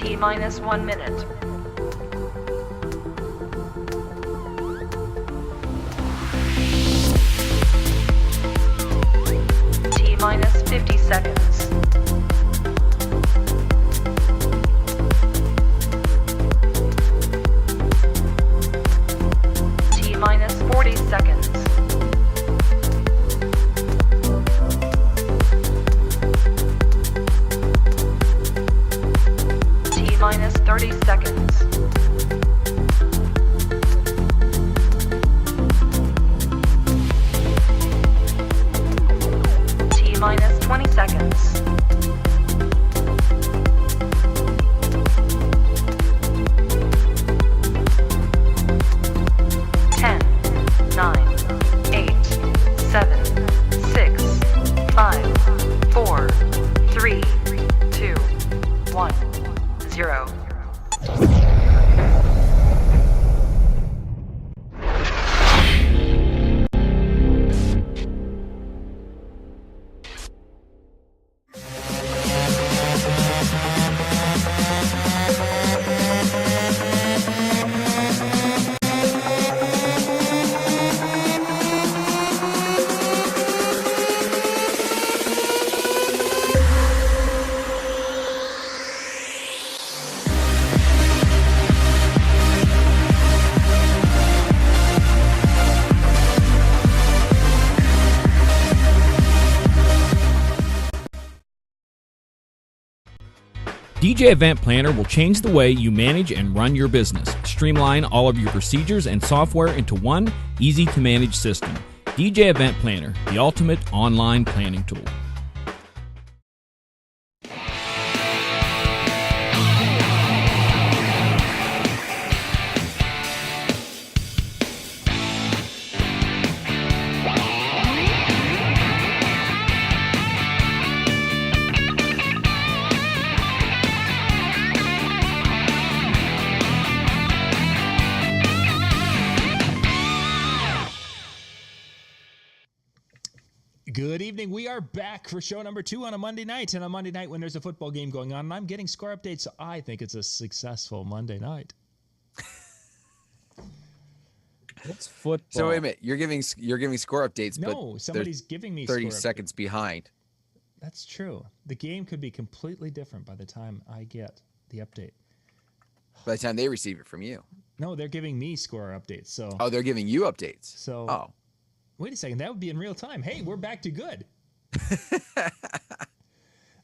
T-minus 1 minute. T-minus 50 seconds. T-minus 40 seconds. T-minus 30 seconds. T-minus 20 seconds. Ten, 9, 8, 7, 6, 5, 4, 3, 2, 1, 0. DJ Event Planner will change the way you manage and run your business. Streamline all of your procedures and software into one easy-to-manage system. DJ Event Planner, the ultimate online planning tool. Good evening. We are back for show number 2 on a Monday night. And on Monday night when there's a football game going on, and I'm getting score updates, so I think it's a successful Monday night. What's football? So wait a minute, you're giving score updates, No, but somebody's giving me 30 score seconds behind. That's true. The game could be completely different by the time I get the update. By the time they receive it from you. No, they're giving me score updates. So Oh, they're giving you updates. So Oh. wait a second, that would be in real time. Hey, we're back to good.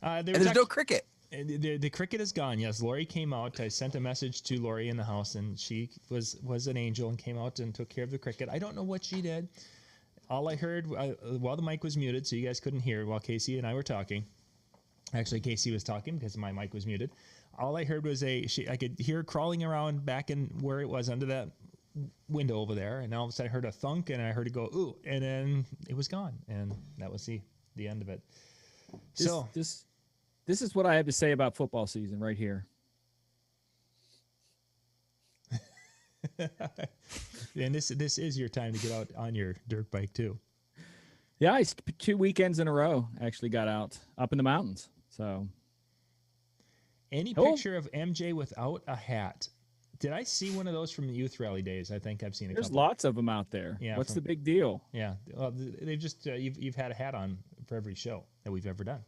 And there's no cricket. The cricket is gone. Yes, Lori came out. I sent a message to Lori in the house, and she was an angel and came out and took care of the cricket. I don't know what she did. All I heard while the mic was muted, so you guys couldn't hear while Casey and I were talking. Actually, Casey was talking because my mic was muted. All I heard was I could hear her crawling around back in where it was under that window over there, and all of a sudden I heard a thunk, and I heard it go ooh, and then it was gone, and that was the end of it. This is what I have to say about football season right here. And this is your time to get out on your dirt bike too. Yeah, 2 weekends in a row actually got out up in the mountains. So, any picture of MJ without a hat? Did I see one of those from the youth rally days? I think I've seen a couple. There's lots of them out there. Yeah. What's the big deal? Yeah. Well, they've just you've had a hat on for every show that we've ever done.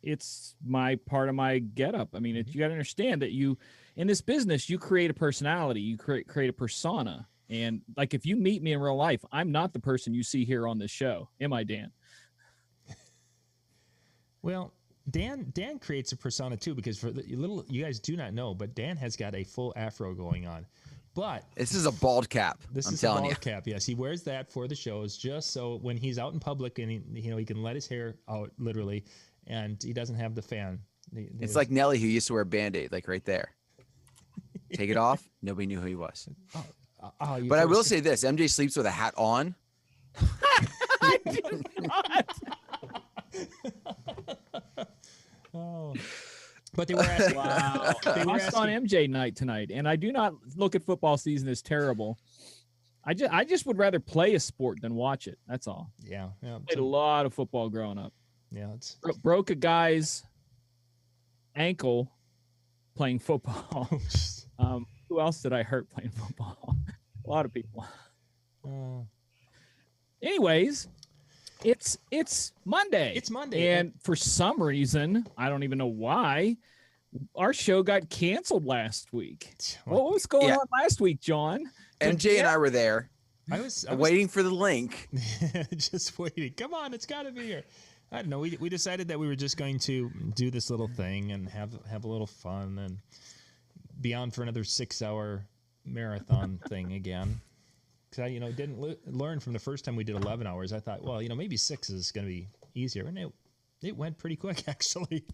It's my part of my getup. I mean, you got to understand that you, in this business, you create a personality, you create a persona. And like, if you meet me in real life, I'm not the person you see here on this show. Am I, Dan? Well, Dan creates a persona too, because for you guys do not know, but Dan has got a full afro going on. But this is a bald cap. I'm telling you. Bald cap. Yes, he wears that for the shows, just so when he's out in public and he can let his hair out literally, and he doesn't have the fan. It's like Nelly, who used to wear a Band-Aid, like right there. Take it off, nobody knew who he was. But I will say this: MJ sleeps with a hat on. I do not. Oh. But they were asking, wow. They were on MJ night tonight, and I do not look at football season as terrible. I just would rather play a sport than watch it. That's all. Yeah. Played a lot of football growing up. Yeah, it's broke a guy's ankle playing football. Who else did I hurt playing football? A lot of people. Anyways, it's Monday. It's Monday. And for some reason, I don't even know why, our show got canceled last week. What was going on last week, John? MJ and I were there. I was waiting for the link. Just waiting. Come on, it's got to be here. I don't know. We decided that we were just going to do this little thing and have a little fun and be on for another 6-hour marathon thing again. Because I, didn't learn from the first time we did 11 hours. I thought, well, maybe 6 is going to be easier, and it went pretty quick actually.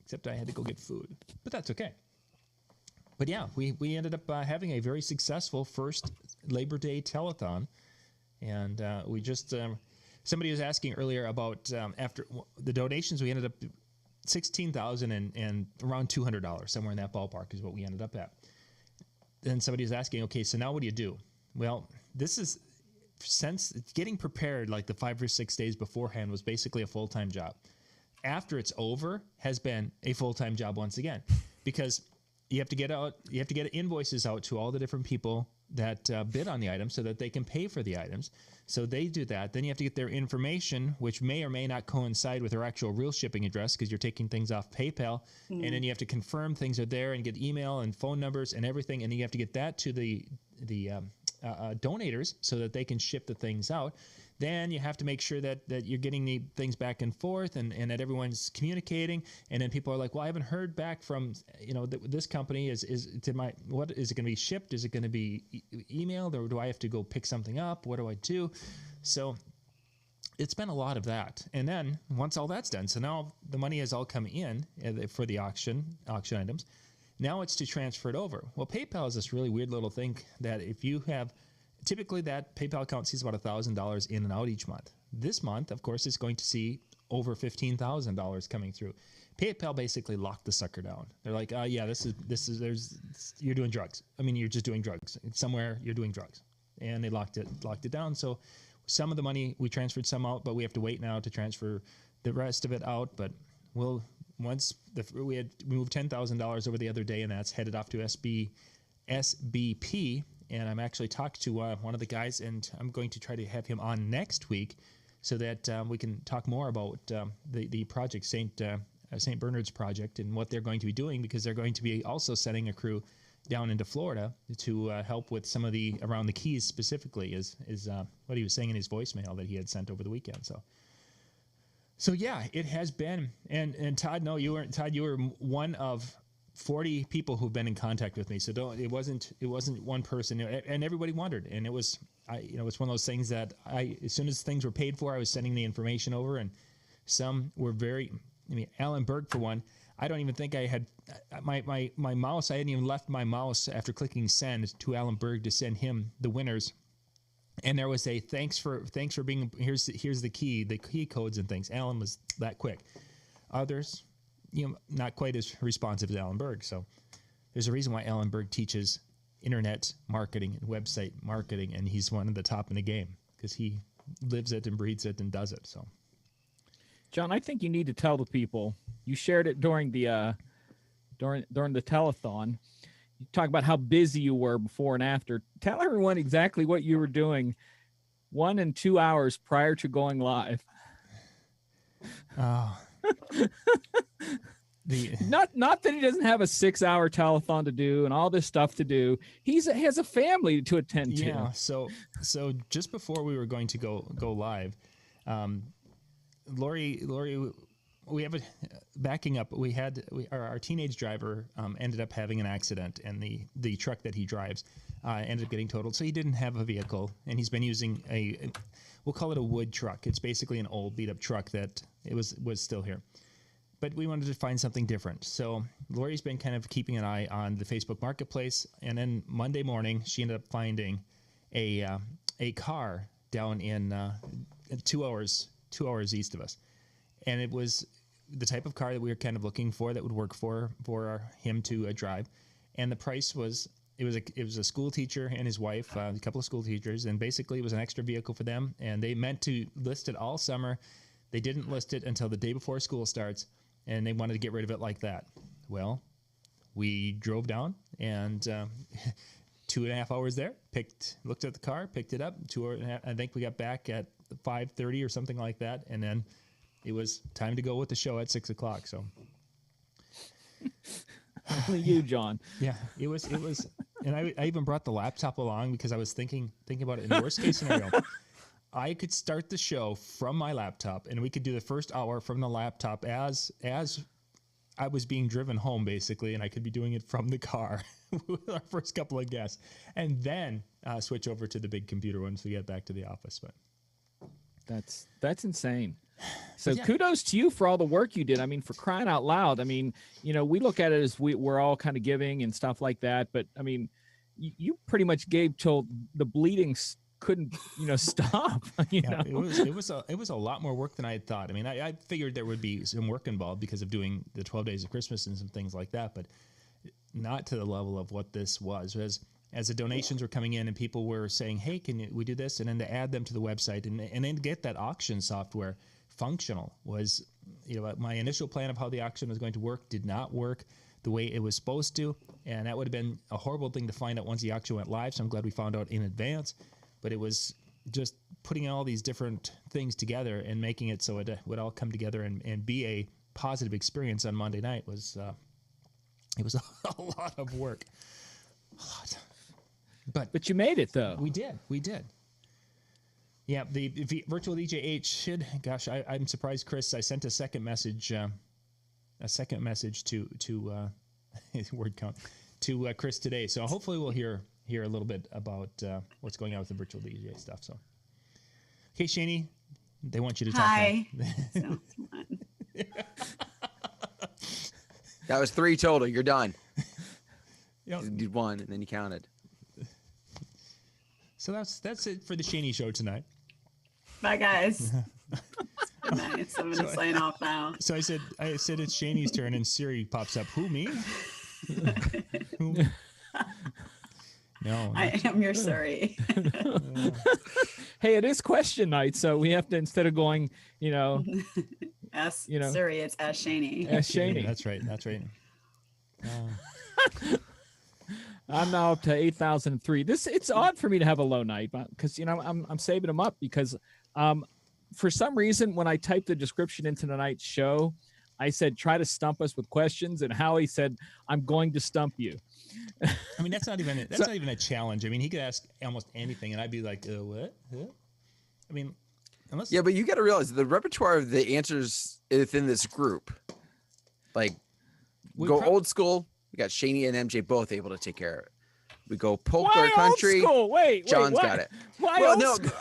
Except I had to go get food, but that's okay. But yeah, we ended up having a very successful first Labor Day telethon, and we just somebody was asking earlier about after the donations. We ended up $16,000 and around $200, somewhere in that ballpark is what we ended up at. Then somebody was asking, okay, so now what do you do? Well, this is since getting prepared like the 5 or 6 days beforehand was basically a full-time job. After it's over has been a full-time job once again, because you have to get invoices out to all the different people that bid on the items so that they can pay for the items. So they do that. Then you have to get their information, which may or may not coincide with their actual real shipping address because you're taking things off PayPal. And then you have to confirm things are there and get email and phone numbers and everything. And then you have to get that to the donators so that they can ship the things out. Then you have to make sure that you're getting the things back and forth and that everyone's communicating. And then people are like, well, I haven't heard back from, this company what is it going to be shipped? Is it going to be emailed, or do I have to go pick something up? What do I do? So it's been a lot of that. And then once all that's done, so now the money has all come in for the auction items. Now it's to transfer it over. Well, PayPal is this really weird little thing that if you have, typically that PayPal account sees about $1,000 in and out each month. This month, of course, it's going to see over $15,000 coming through. PayPal basically locked the sucker down. They're like, you're doing drugs. I mean, you're just doing drugs. It's somewhere you're doing drugs. And they locked it down. So some of the money, we transferred some out, but we have to wait now to transfer the rest of it out. But we moved $10,000 over the other day, and that's headed off to SBP. And I'm actually talked to one of the guys, and I'm going to try to have him on next week so that we can talk more about the project, St. Bernard's project, and what they're going to be doing, because they're going to be also sending a crew down into Florida to help with some of the around the Keys specifically, is what he was saying in his voicemail that he had sent over the weekend. So yeah, it has been. And Todd, no, you were one of 40 people who've been in contact with me. So it wasn't one person, and everybody wondered. And it was, it's one of those things that as soon as things were paid for, I was sending the information over, and some were Alan Berg for one. I don't even think I had my mouse. I hadn't even left my mouse after clicking send to Alan Berg to send him the winners. And there was a thanks for being, here's the key codes and things. Alan was that quick. Others, not quite as responsive as Alan Berg. So there's a reason why Alan Berg teaches internet marketing and website marketing, and he's one of the top in the game because he lives it and breathes it and does it. So, John, I think you need to tell the people. You shared it during the telethon. You talk about how busy you were before and after. Tell everyone exactly what you were doing 1 and 2 hours prior to going live. Oh. Not that he doesn't have a 6-hour telethon to do and all this stuff to do. He has a family to attend to. Yeah. So just before we were going to go live, Lori, we have backing up. Our teenage driver ended up having an accident, and the truck that he drives ended up getting totaled. So he didn't have a vehicle, and he's been using we'll call it a wood truck. It's basically an old beat up truck that it was still here. But we wanted to find something different. So Lori's been kind of keeping an eye on the Facebook Marketplace, and then Monday morning she ended up finding a car down in 2 hours east of us, and it was the type of car that we were kind of looking for that would work for him to drive, and the price was. It was a school teacher and his wife, a couple of school teachers, and basically it was an extra vehicle for them. And they meant to list it all summer. They didn't list it until the day before school starts, and they wanted to get rid of it like that. well, we drove down and 2.5 hours there, looked at the car, picked it up, 2.5. I think we got back at 5:30 or something like that. And then it was time to go with the show at 6:00. So Only you, John. yeah, it was, and I even brought the laptop along because I was thinking about it in the worst case scenario. I could start the show from my laptop and we could do the first hour from the laptop as I was being driven home, basically, and I could be doing it from the car with our first couple of guests, and then switch over to the big computer once we get back to the office. But that's insane. So yeah. Kudos to you for all the work you did. I mean, for crying out loud. I mean, we look at it as we're all kind of giving and stuff like that, but I mean, you pretty much gave till the bleeding couldn't stop. It was a lot more work than I had thought. I mean, I figured there would be some work involved because of doing the 12 days of Christmas and some things like that, but not to the level of what this was. As the donations were coming in and people were saying, hey, we do this? And then to add them to the website and then get that auction software functional was, my initial plan of how the auction was going to work did not work the way it was supposed to. And that would have been a horrible thing to find out once the auction went live. So I'm glad we found out in advance. But it was just putting all these different things together and making it so it would all come together and be a positive experience on Monday night was it was a lot of work. A lot. But you made it though. We did. Yeah, the virtual DJ H should. Gosh, I'm surprised, Chris. I sent a second message to word count to Chris today. So hopefully we'll hear a little bit about what's going on with the virtual DJ stuff. So, okay, Shani, they want you to talk. Hi. Now. That was 3 total. You're done. Yep. You did 1 and then you counted. So that's it for the Shani show tonight. Bye, guys. Nice. I'm gonna sign off now. So I said it's Shani's turn, and Siri pops up. Who, me? Who? No. I am your Siri. Hey, it is question night, so we have to, instead of going, Ask Siri, it's Ask Shani. Ask Shani. That's right. I'm now up to 8,003. It's odd for me to have a low night, because I'm saving them up because for some reason when I typed the description into tonight's show, I said try to stump us with questions, and Howie said I'm going to stump you. I mean, that's not even a challenge. I mean, he could ask almost anything, and I'd be like, what? Huh? I mean, unless but you got to realize the repertoire of the answers within this group, like old school. We got Shani and MJ both able to take care of it. We go polka or country. Old school? Wait, John's what? got it. Why well, old no, school?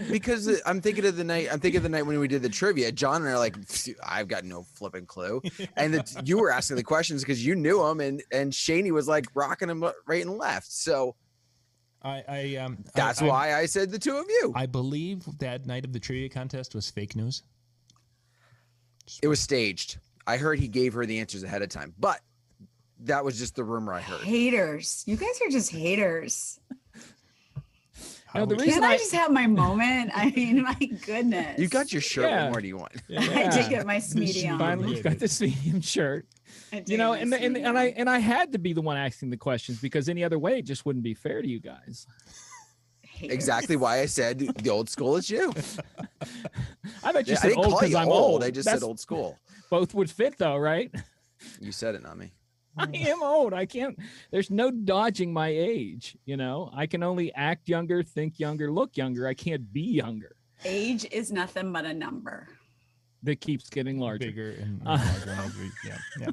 because I'm thinking of the night. I'm thinking of the night when we did the trivia. John and I are like, I've got no flipping clue. And you were asking the questions because you knew them, and Shani was like rocking them right and left. So that's why I said the two of you. I believe that night of the trivia contest was fake news. It was staged. I heard he gave her the answers ahead of time, but that was just the rumor I heard. Haters. You guys are just haters. No, the reason Can't I just have my moment? I mean, my goodness. You got your shirt. Yeah. What more do you want? I did get my Smeedy on. Finally, you've got this medium shirt. I did You know, get my and Smeedy on. I had to be the one asking the questions because any other way it just wouldn't be fair to you guys. Haters. Exactly why I said the old school is you. I bet you I said didn't old call because you I'm old. I just That's- said old school. Both would fit though, right? You said it, not me. I am old. I can't. There's no dodging my age. I can only act younger, think younger, look younger. I can't be younger. Age is nothing but a number. That keeps getting larger. Bigger and larger and larger. Yeah.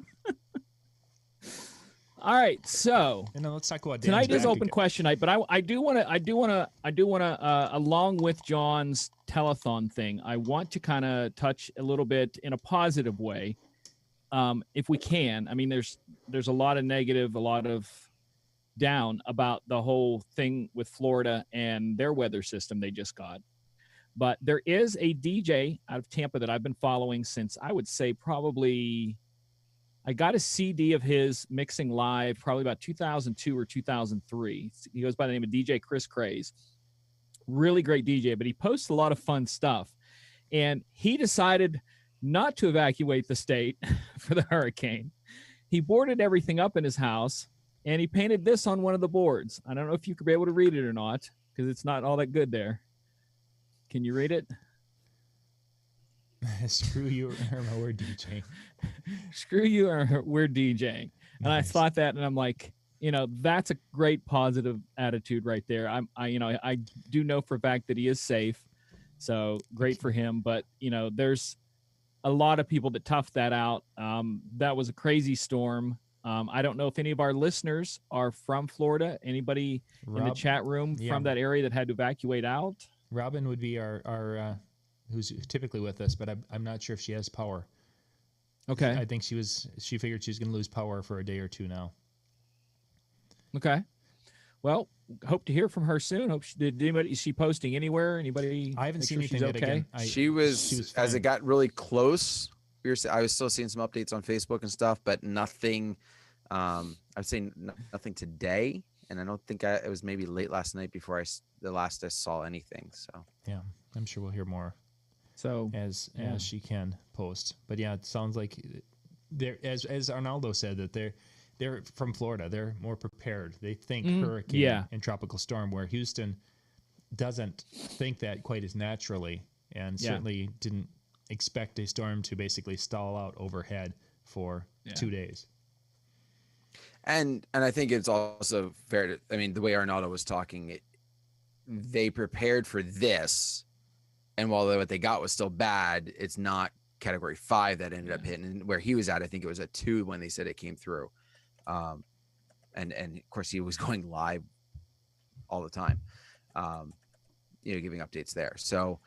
All right, so And then let's talk about tonight Dan's is back open again. question night, but I do want to along with John's telethon thing, I want to kind of touch a little bit in a positive way, if we can. I mean, there's a lot of negative, a lot of down about the whole thing with Florida and their weather system they just got. But there is a DJ out of Tampa that I've been following since, I would say, probably, I got a CD of his mixing live probably about 2002 or 2003. He goes by the name of DJ Chris Craze. Really great DJ, but he posts a lot of fun stuff. And he decided not to evacuate the state for the hurricane. he boarded everything up in his house, and he painted this on one of the boards. I don't know if you could be able to read it or not, because it's not all that good there. Can you read it? Screw you, Irma, we're DJing. Screw you, or we're DJing. And I Nice. thought that, and I'm like, that's a great positive attitude right there. I do know for a fact that he is safe, so great for him. But there's a lot of people that toughed that out. That was a crazy storm. I don't know if any of our listeners are from Florida. Anybody in the chat room from that area that had to evacuate out? Robin would be our who's typically with us, but I'm not sure if she has power. Okay. I think she figured she was going to lose power for a day or two now. Okay. Well, hope to hear from her soon. Is she posting anywhere? Anybody? I haven't seen sure anything. she's okay. She was as it got really close. I was still seeing some updates on Facebook and stuff, but nothing. I'd say nothing today, and I don't think it was maybe late last night before the last I saw anything. So yeah, I'm sure we'll hear more. So as she can post, but yeah, it sounds like they're as Arnaldo said that they're from Florida. They're more prepared. They think hurricane and tropical storm, where Houston doesn't think that quite as naturally, and certainly didn't expect a storm to basically stall out overhead for 2 days. And I think it's also fair to, the way Arnaldo was talking, they prepared for this, and while what they got was still bad, it's not Category 5 that ended up hitting. And where he was at, I think it was a 2 when they said it came through. And of course he was going live all the time, giving updates there. So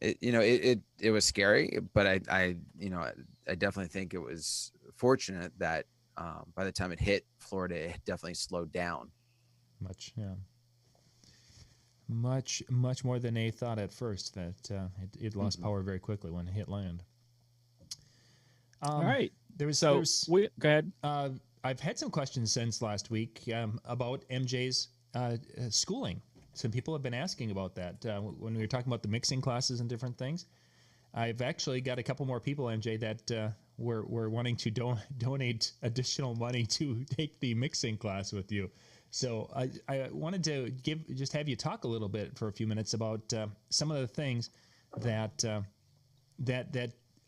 it was scary, but I definitely think it was fortunate that by the time it hit Florida, it definitely slowed down. Much more than they thought at first. That it lost power very quickly when it hit land. All right. Go ahead. I've had some questions since last week about MJ's schooling. Some people have been asking about that when we were talking about the mixing classes and different things. I've actually got a couple more people, MJ, that were wanting to donate additional money to take the mixing class with you. So I wanted to have you talk a little bit for a few minutes about some of the things that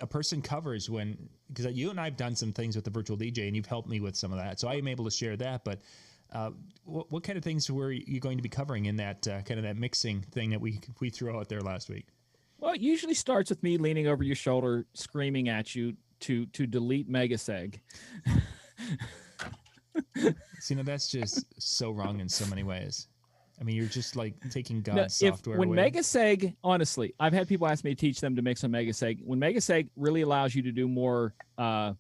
a person covers because you and I have done some things with the virtual DJ, and you've helped me with some of that. So I am able to share that. But what kind of things were you going to be covering in that kind of that mixing thing that we threw out there last week? Well, it usually starts with me leaning over your shoulder, screaming at you to delete Megaseg. See, now that's just so wrong in so many ways. I mean, you're just like taking God's software away. When Megaseg, honestly, I've had people ask me to teach them to mix on Megaseg. When Megaseg really allows you to do more, I'm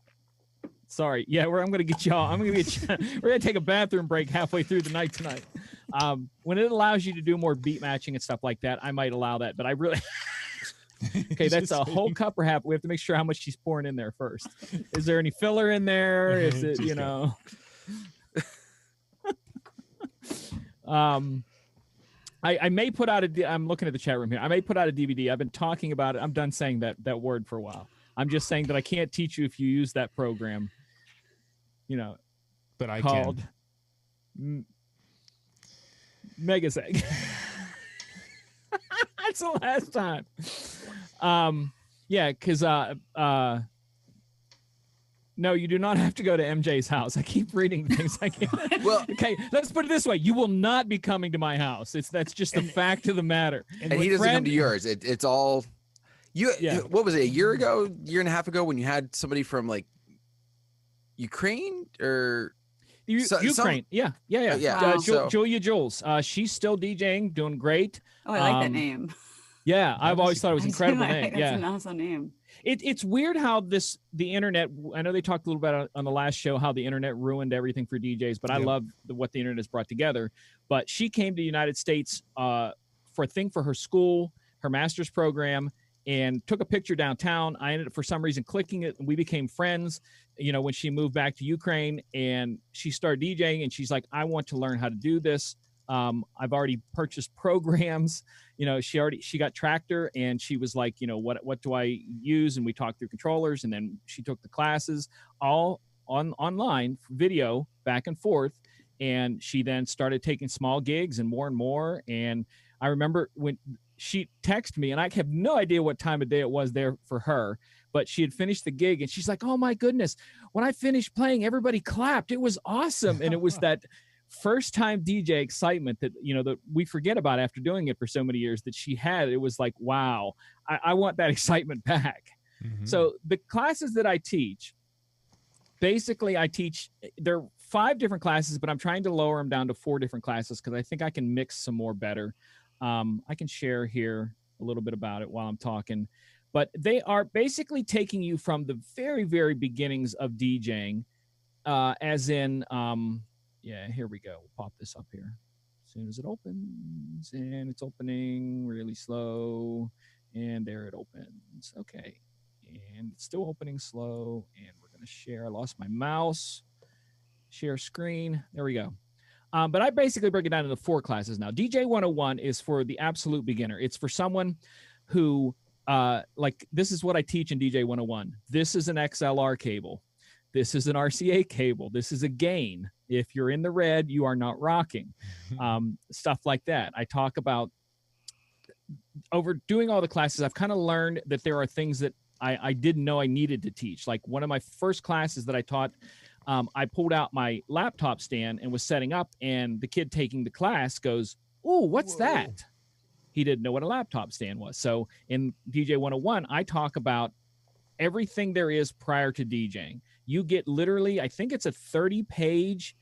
going to get y'all. We're going to take a bathroom break halfway through the night tonight. When it allows you to do more beat matching and stuff like that, I might allow that. But I really, okay, that's a whole cup or half. We have to make sure how much she's pouring in there first. Is there any filler in there? Is it, I may put out I'm looking at the chat room here. I may put out a DVD. I've been talking about it. I'm done saying that word for a while. I'm just saying that I can't teach you if you use that program, but I called Megaseg. That's the last time. Because no, you do not have to go to MJ's house. I keep reading things I can't. Well, okay, let's put it this way: you will not be coming to my house. That's just the fact of the matter. And he doesn't come to yours. It's all you. Yeah. What was it? A year and a half ago, when you had somebody from like Ukraine or Ukraine? Yeah. Wow. Julia Jules. She's still DJing, doing great. Oh, I like that name. Yeah, I've always thought it was an incredible name. That's an awesome name. It's weird how the internet, I know they talked a little bit on the last show how the internet ruined everything for DJs, but I love what the internet has brought together. But she came to the United States for her school, her master's program, and took a picture downtown. I ended up, for some reason, clicking it, and we became friends, when she moved back to Ukraine, and she started DJing, and she's like, I want to learn how to do this. I've already purchased programs. She got Tractor, and she was like, what do I use? And we talked through controllers, and then she took the classes. All online video back and forth. And she then started taking small gigs and more. And I remember when she texted me, and I have no idea what time of day it was there for her, but she had finished the gig and she's like, oh my goodness, when I finished playing, everybody clapped. It was awesome. And it was that first time DJ excitement that, that we forget about after doing it for so many years that she had. It was like, wow, I want that excitement back. Mhm. So the classes that I teach, basically there are 5 different classes, but I'm trying to lower them down to 4 different classes because I think I can mix some more better. I can share here a little bit about it while I'm talking, but they are basically taking you from the very, very beginnings of DJing, as in, here we go. We'll pop this up here as soon as it opens, and it's opening really slow, and there it opens. Okay. And it's still opening slow, and we're going to share. I lost my mouse. Share screen. There we go. But I basically break it down into 4 classes now. DJ 101 is for the absolute beginner. It's for someone who, this is what I teach in DJ 101. This is an XLR cable. This is an RCA cable. This is a gain. If you're in the red, you are not rocking. Stuff like that. I talk about, over doing all the classes, I've kind of learned that there are things that I didn't know I needed to teach. Like one of my first classes that I taught, I pulled out my laptop stand and was setting up, and the kid taking the class goes, "Ooh, what's that?" He didn't know what a laptop stand was. So in DJ 101, I talk about everything there is prior to DJing. You get literally, I think it's a 30-page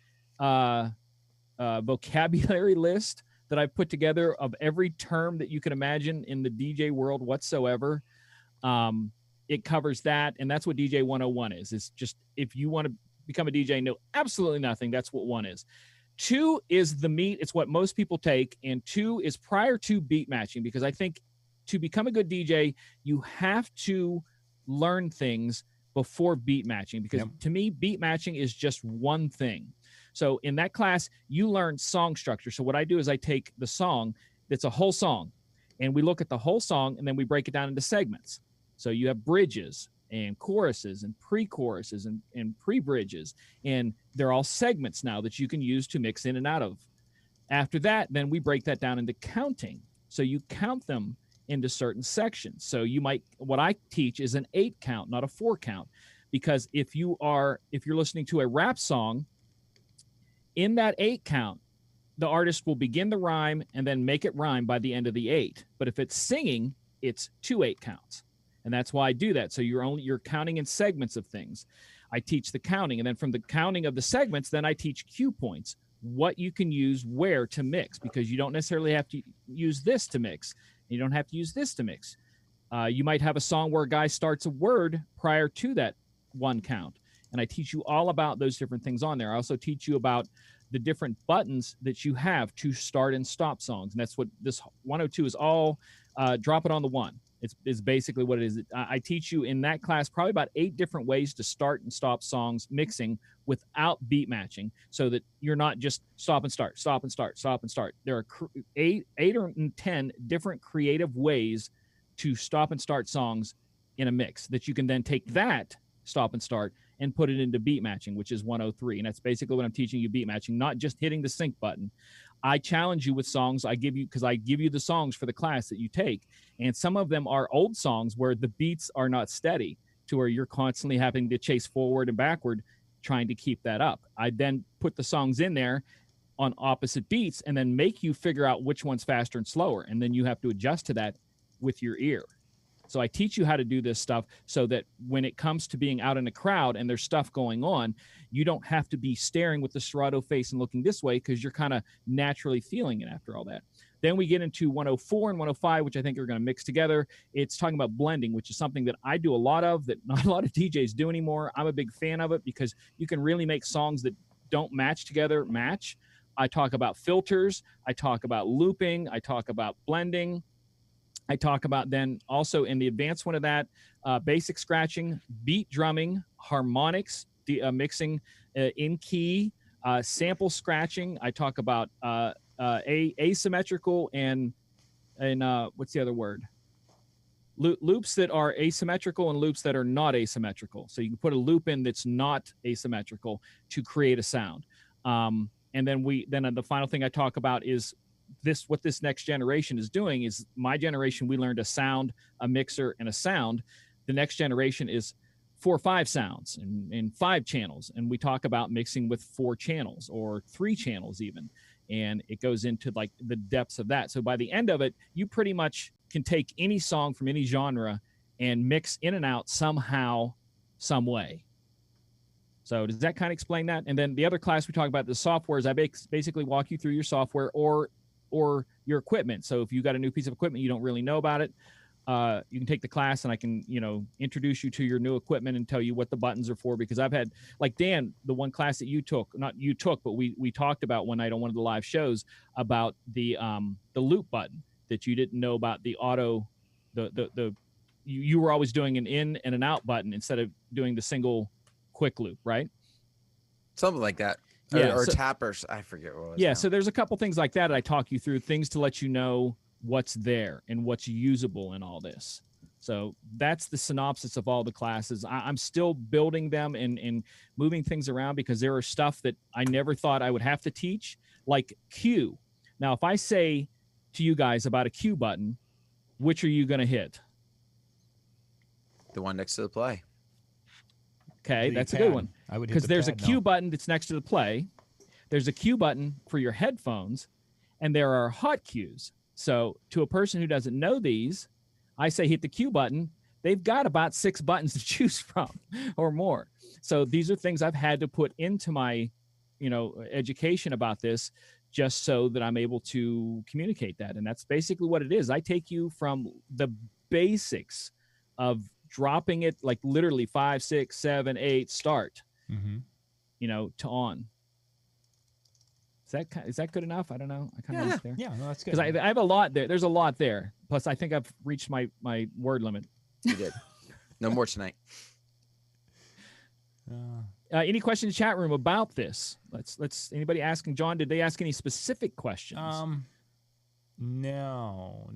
vocabulary list that I've put together of every term that you can imagine in the DJ world whatsoever. It covers that, and that's what DJ 101 is. It's just, if you want to become a DJ and know absolutely nothing, that's what 1 is. 2 is the meat. It's what most people take. And 2 is prior to beat matching, because I think to become a good DJ, you have to learn things before beat matching, because to me, beat matching is just one thing. So in that class, you learn song structure. So what I do is I take the song, that's a whole song, and we look at the whole song, and then we break it down into segments. So you have bridges and choruses and pre-choruses and pre-bridges, and they're all segments now that you can use to mix in and out of. After that, then we break that down into counting. So you count them into certain sections. So what I teach is an 8 count, not a 4 count, because if you're listening to a rap song, in that 8 count, the artist will begin the rhyme and then make it rhyme by the end of the 8. But if it's singing, it's 2 8 counts. And that's why I do that. So you're counting in segments of things. I teach the counting, and then from the counting of the segments, then I teach cue points, what you can use where to mix, because you don't necessarily have to use this to mix. You don't have to use this to mix. You might have a song where a guy starts a word prior to that 1 count, and I teach you all about those different things on there. I also teach you about the different buttons that you have to start and stop songs, and that's what this 102 is all. Drop it on the 1. It's basically what it is. I teach you in that class probably about 8 different ways to start and stop songs mixing without beat matching, so that you're not just stop and start, stop and start, stop and start. There are 8 or 10 different creative ways to stop and start songs in a mix that you can then take that stop and start and put it into beat matching, which is 103. And that's basically what I'm teaching you, beat matching, not just hitting the sync button. I challenge you with songs I give you the songs for the class that you take. And some of them are old songs where the beats are not steady, to where you're constantly having to chase forward and backward, trying to keep that up. I then put the songs in there on opposite beats and then make you figure out which one's faster and slower. And then you have to adjust to that with your ear. So I teach you how to do this stuff so that when it comes to being out in a crowd and there's stuff going on, you don't have to be staring with the Serato face and looking this way, because you're kind of naturally feeling it after all that. Then we get into 104 and 105, which I think are going to mix together. It's talking about blending, which is something that I do a lot of that not a lot of DJs do anymore. I'm a big fan of it because you can really make songs that don't match together match. I talk about filters. I talk about looping. I talk about blending. I talk about then also in the advanced one of that, basic scratching, beat drumming, harmonics, mixing in key, sample scratching. I talk about asymmetrical and what's the other word? loops that are asymmetrical and loops that are not asymmetrical. So you can put a loop in that's not asymmetrical to create a sound. And then the final thing I talk about is what this next generation is doing is my generation, we learned a sound, a mixer, and a sound. The next generation is 4 or 5 sounds and 5 channels. And we talk about mixing with 4 channels or 3 channels even. And it goes into like the depths of that. So by the end of it, you pretty much can take any song from any genre and mix in and out somehow, some way. So does that kind of explain that? And then the other class we talk about the software is I basically walk you through your software or your equipment. So if you got a new piece of equipment, you don't really know about it, you can take the class and I can, introduce you to your new equipment and tell you what the buttons are for. Because I've had, like Dan, the one class that but we talked about one night on one of the live shows about the loop button that you didn't know about, the auto, you were always doing an in and an out button instead of doing the single quick loop, right? Something like that. Yeah, or tappers. I forget what it was. Yeah, now. so there's a couple things like that I talk you through, things to let you know what's there and what's usable in all this. So that's the synopsis of all the classes. I'm still building them and moving things around because there are stuff that I never thought I would have to teach, like Q. Now, if I say to you guys about a Q button, which are you going to hit? The one next to the play. Okay, that's a good one. I would hit because the there's a pad, Q no. button that's next to the play. There's a Q button for your headphones, and there are hot cues. So to a person who doesn't know these, I say hit the Q button. They've got about 6 buttons to choose from or more. So these are things I've had to put into my, education about this just so that I'm able to communicate that. And that's basically what it is. I take you from the basics of dropping it, like literally 5, 6, 7, 8, start, to on. Is that good enough? I don't know. I kind of like there. Yeah, no, that's good. Because I have a lot there. There's a lot there. Plus, I think I've reached my word limit. You did. No more tonight. Any questions in the chat room about this? Let's. Anybody asking John? Did they ask any specific questions? No.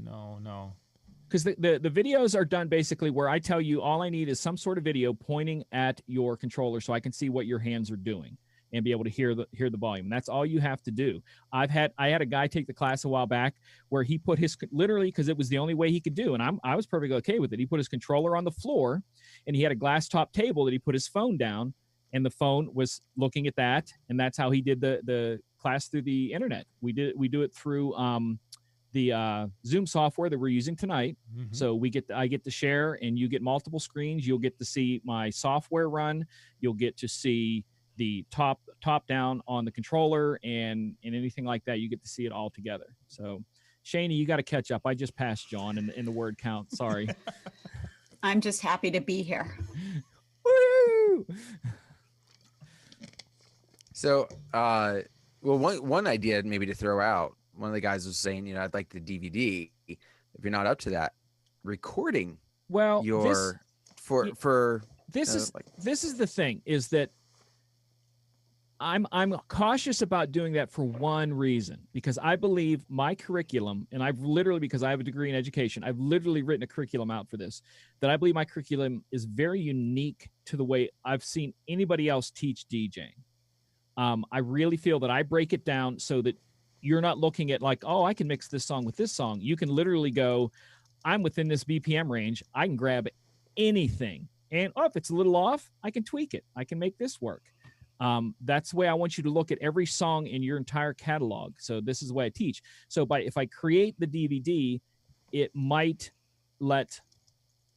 Because the videos are done basically where I tell you all I need is some sort of video pointing at your controller so I can see what your hands are doing and be able to hear the volume. And that's all you have to do. I had a guy take the class a while back where he put his, literally, because it was the only way he could do, and I was perfectly okay with it. He put his controller on the floor and he had a glass top table that he put his phone down, and the phone was looking at that, and that's how he did the class through the internet. We do it through the Zoom software that we're using tonight. So I get to share, and you get multiple screens. You'll get to see my software run. You'll get to see the top down on the controller and anything like that. You get to see it all together. So Shani, you got to catch up. I just passed John in the word count. Sorry. I'm just happy to be here. Woo! So, one idea maybe to throw out. One of the guys was saying, I'd like the DVD. If you're not up to that, recording. Well, this is the thing, is that I'm cautious about doing that for one reason, because I believe my curriculum, and because I have a degree in education, I've literally written a curriculum out for this, that I believe my curriculum is very unique to the way I've seen anybody else teach DJing. I really feel that I break it down so that you're not looking at like, oh, I can mix this song with this song. You can literally go, I'm within this BPM range. I can grab anything. And if it's a little off, I can tweak it. I can make this work. That's the way I want you to look at every song in your entire catalog. So this is the way I teach. So if I create the DVD, it might let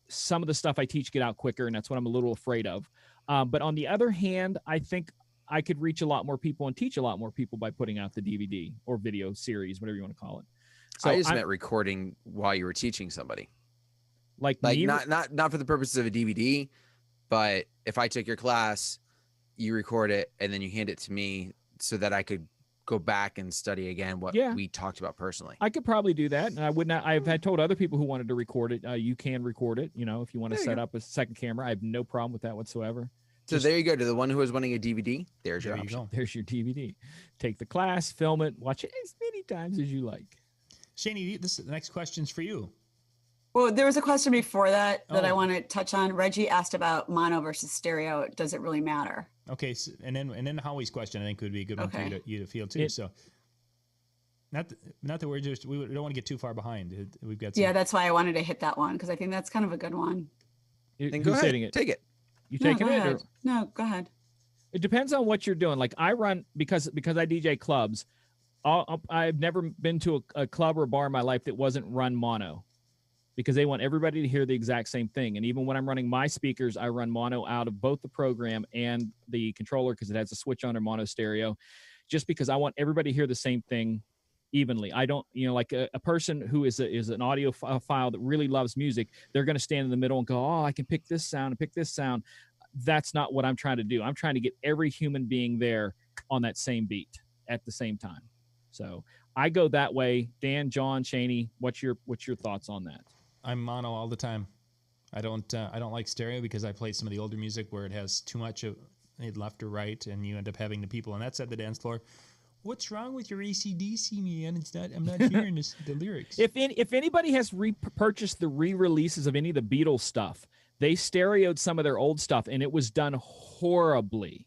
some of the stuff I teach get out quicker, and that's what I'm a little afraid of. But on the other hand, I think I could reach a lot more people and teach a lot more people by putting out the DVD or video series, whatever you want to call it. So I just meant recording while you were teaching somebody. Like not for the purposes of a DVD, but if I took your class, you record it and then you hand it to me so that I could go back and study again what we talked about personally. I could probably do that. And I would not, I've had told other people who wanted to record it, you can record it. If you want to set up a second camera, I have no problem with that whatsoever. So there you go. To the one who was wanting a DVD, there's your option. There's your DVD. Take the class, film it, watch it as many times as you like. Shani, the next question's for you. Well, there was a question before that I Oh. want to touch on. Reggie asked about mono versus stereo. Does it really matter? Okay, so, and then Howie's question I think would be a good one for Okay. you to field too. So, not that we don't want to get too far behind. We've got some, Yeah, that's why I wanted to hit that one because I think that's kind of a good one. Then Who's go ahead, hitting it? take it. You No, taking go it? ahead. Or? No, go ahead. It depends on what you're doing. Like I run because I DJ clubs. I've never been to a club or a bar in my life that wasn't run mono, because they want everybody to hear the exact same thing. And even when I'm running my speakers, I run mono out of both the program and the controller because it has a switch on or mono stereo, just because I want everybody to hear the same thing evenly. I don't, like a person who is an audiophile that really loves music, they're going to stand in the middle and go, oh, I can pick this sound and pick this sound. That's not what I'm trying to do. I'm trying to get every human being there on that same beat at the same time. So I go that way. Dan, John, Shaney, what's your thoughts on that? I'm mono all the time. I don't like stereo because I play some of the older music where it has too much of left or right, and you end up having the people on that side of the dance floor. What's wrong with your AC/DC, man? I'm not hearing the lyrics. If anybody has purchased the re-releases of any of the Beatles stuff, they stereoed some of their old stuff, and it was done horribly.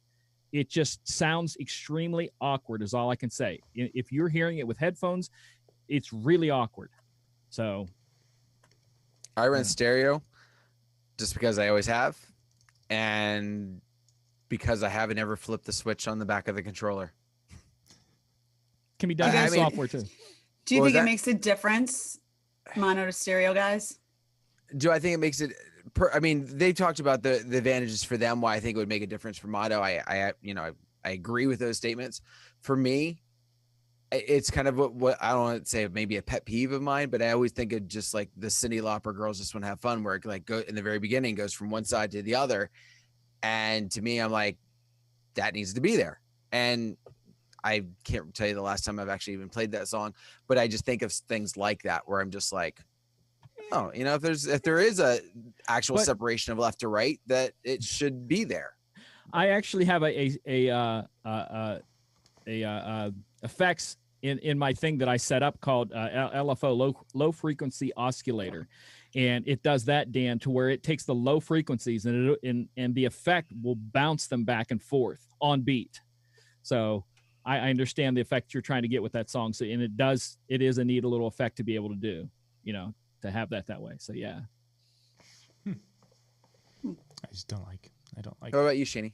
It just sounds extremely awkward, is all I can say. If you're hearing it with headphones, it's really awkward. So I run stereo just because I always have, and because I haven't ever flipped the switch on the back of the controller. can be done I in mean- software too. Do you What was think it that? makes a difference, mono to stereo, guys? Do I think it makes it? I mean, they talked about the advantages for them. Why I think it would make a difference for mono. I agree with those statements. For me, it's kind of what I don't want to say maybe a pet peeve of mine, but I always think of just like the Cyndi Lauper Girls Just Want to Have Fun, where it like go in the very beginning goes from one side to the other, and to me, I'm like, that needs to be there. And I can't tell you the last time I've actually even played that song, but I just think of things like that where I'm just like, oh, if there is a actual But- separation of left to right, that it should be there. I actually have a effects in my thing that I set up called LFO, low frequency oscillator, and it does that, Dan, to where it takes the low frequencies and the effect will bounce them back and forth on beat. So I understand the effect you're trying to get with that song. So and it is a neat little effect to be able to do, to have that way. So yeah. I don't like. How about you, Shani?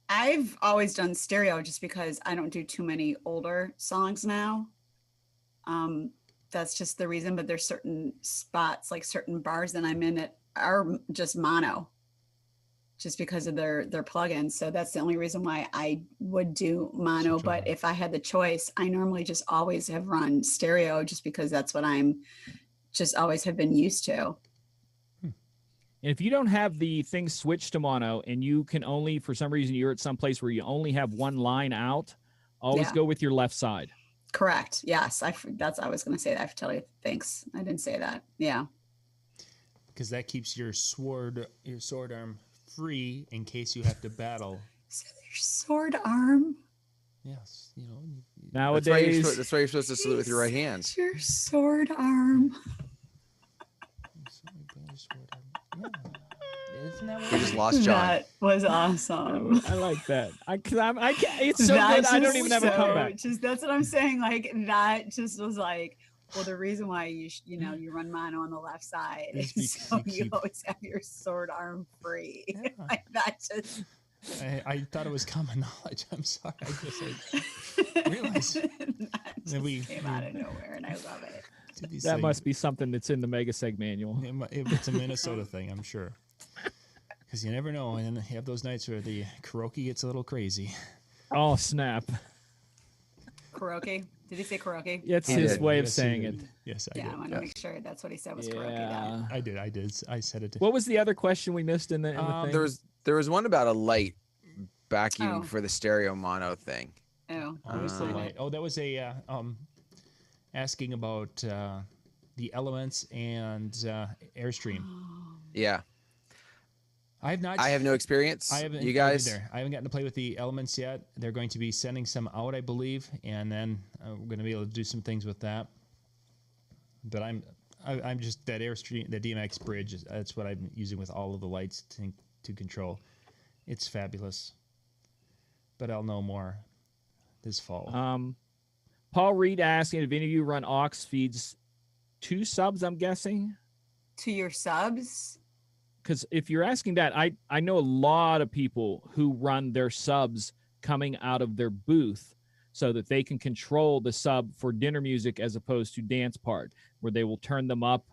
I've always done stereo just because I don't do too many older songs now. That's just the reason, but there's certain spots, like certain bars that I'm in that are just mono just because of their plugins. So that's the only reason why I would do mono. Switch But over. if I had the choice, I normally just always have run stereo just because that's what I'm just always have been used to. And if you don't have the thing switched to mono and you can only, for some reason, you're at some place where you only have one line out, always Yeah. go with your left side. Correct. Yes. I was going to say that. I have to tell you. Thanks. I didn't say that. Yeah. Because that keeps your sword arm free in case you have to battle. So there's sword arm. Yes, Nowadays, That's why you're supposed to salute with your right hand. Your sword arm. Isn't that We just lost John. That was awesome. I like that. I can't. It's so good. I don't just even have a so- comeback. Just that's what I'm saying. Like that just was like, well, the reason why you run mono on the left side Is is so because you you- always have your sword arm free. Yeah. Like that just. I thought it was common knowledge. I'm sorry. I just realized that that just we- came out of nowhere, and I love it. did these That things. must be something that's in the Mega Seg manual. It's a Minnesota thing, I'm sure. Because you never know, and you have those nights where the karaoke gets a little crazy. Oh snap! Karaoke? Did he say karaoke? It's He his did. way of Yes, he saying did. it. Yes, I Yeah, I did. want to make sure that's what he said was karaoke. Then. Yeah. I did. I said it. What was the other question we missed in the thing? There was one about a light backing Oh. for the stereo mono thing. Oh, What was the I light? Oh, that was a asking about the elements and Airstream. Yeah, I have not. I have no experience. I haven't. You guys, I haven't gotten to play with the elements yet. They're going to be sending some out, I believe, and then we're going to be able to do some things with that. But I'm I'm just that Airstream, the DMX bridge. That's what I'm using with all of the lights to control. It's fabulous. But I'll know more this fall. Paul Reed asking if any of you run aux feeds to subs, I'm guessing. To your subs? Because if you're asking that, I know a lot of people who run their subs coming out of their booth so that they can control the sub for dinner music as opposed to dance part, where they will turn them up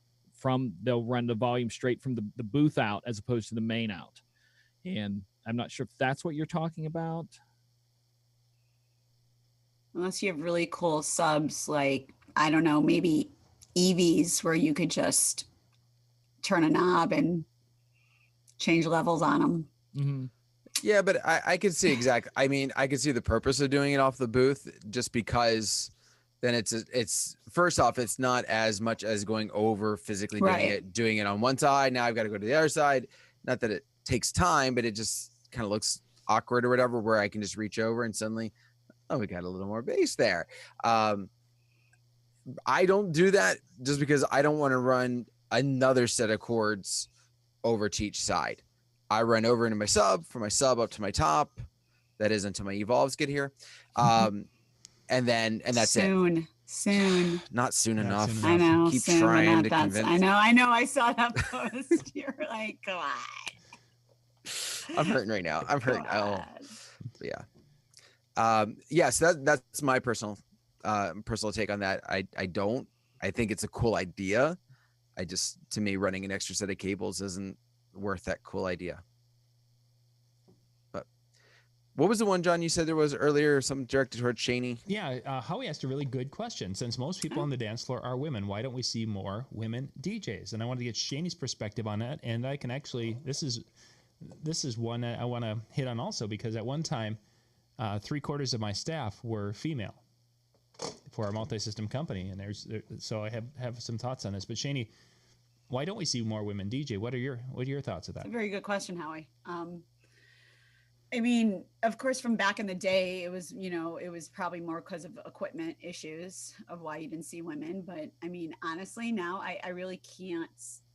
they'll run the volume straight from the booth out as opposed to the main out. And I'm not sure if that's what you're talking about. Unless you have really cool subs, like, I don't know, maybe EVs where you could just turn a knob and change levels on them. Mm-hmm. Yeah, but I could see I mean, I could see the purpose of doing it off the booth, just because then it's first off, it's not as much as going over physically doing it on one side. Now I've got to go to the other side. Not that it takes time, but it just kind of looks awkward or whatever, where I can just reach over and suddenly, oh, we got a little more bass there. I don't do that just because I don't want to run another set of chords over to each side. I run over into my sub, from my sub up to my top. That is until my evolves get here. And that's it. Soon. Not soon enough. Soon enough. I know. Keep soon, trying to that's, convince. I know. I saw that post. You're like, come on. I'm hurting right now. I'm hurting. Come on. Yeah. Yes, that's my personal take on that. I think it's a cool idea. To me, running an extra set of cables isn't worth that cool idea. But what was the one, John, you said there was earlier, something directed towards Shaney? Yeah, Howie asked a really good question. Since most people on the dance floor are women, why don't we see more women DJs? And I wanted to get Shaney's perspective on that. And I can actually, this is one that I want to hit on also, because at one time, 3/4 of my staff were female for our multi-system company. And so I have some thoughts on this. But Shaney, why don't we see more women DJ? What are your thoughts of that? It's a very good question, Howie. I mean, of course, from back in the day, it was probably more because of equipment issues of why you didn't see women. But I mean, honestly, now I really can't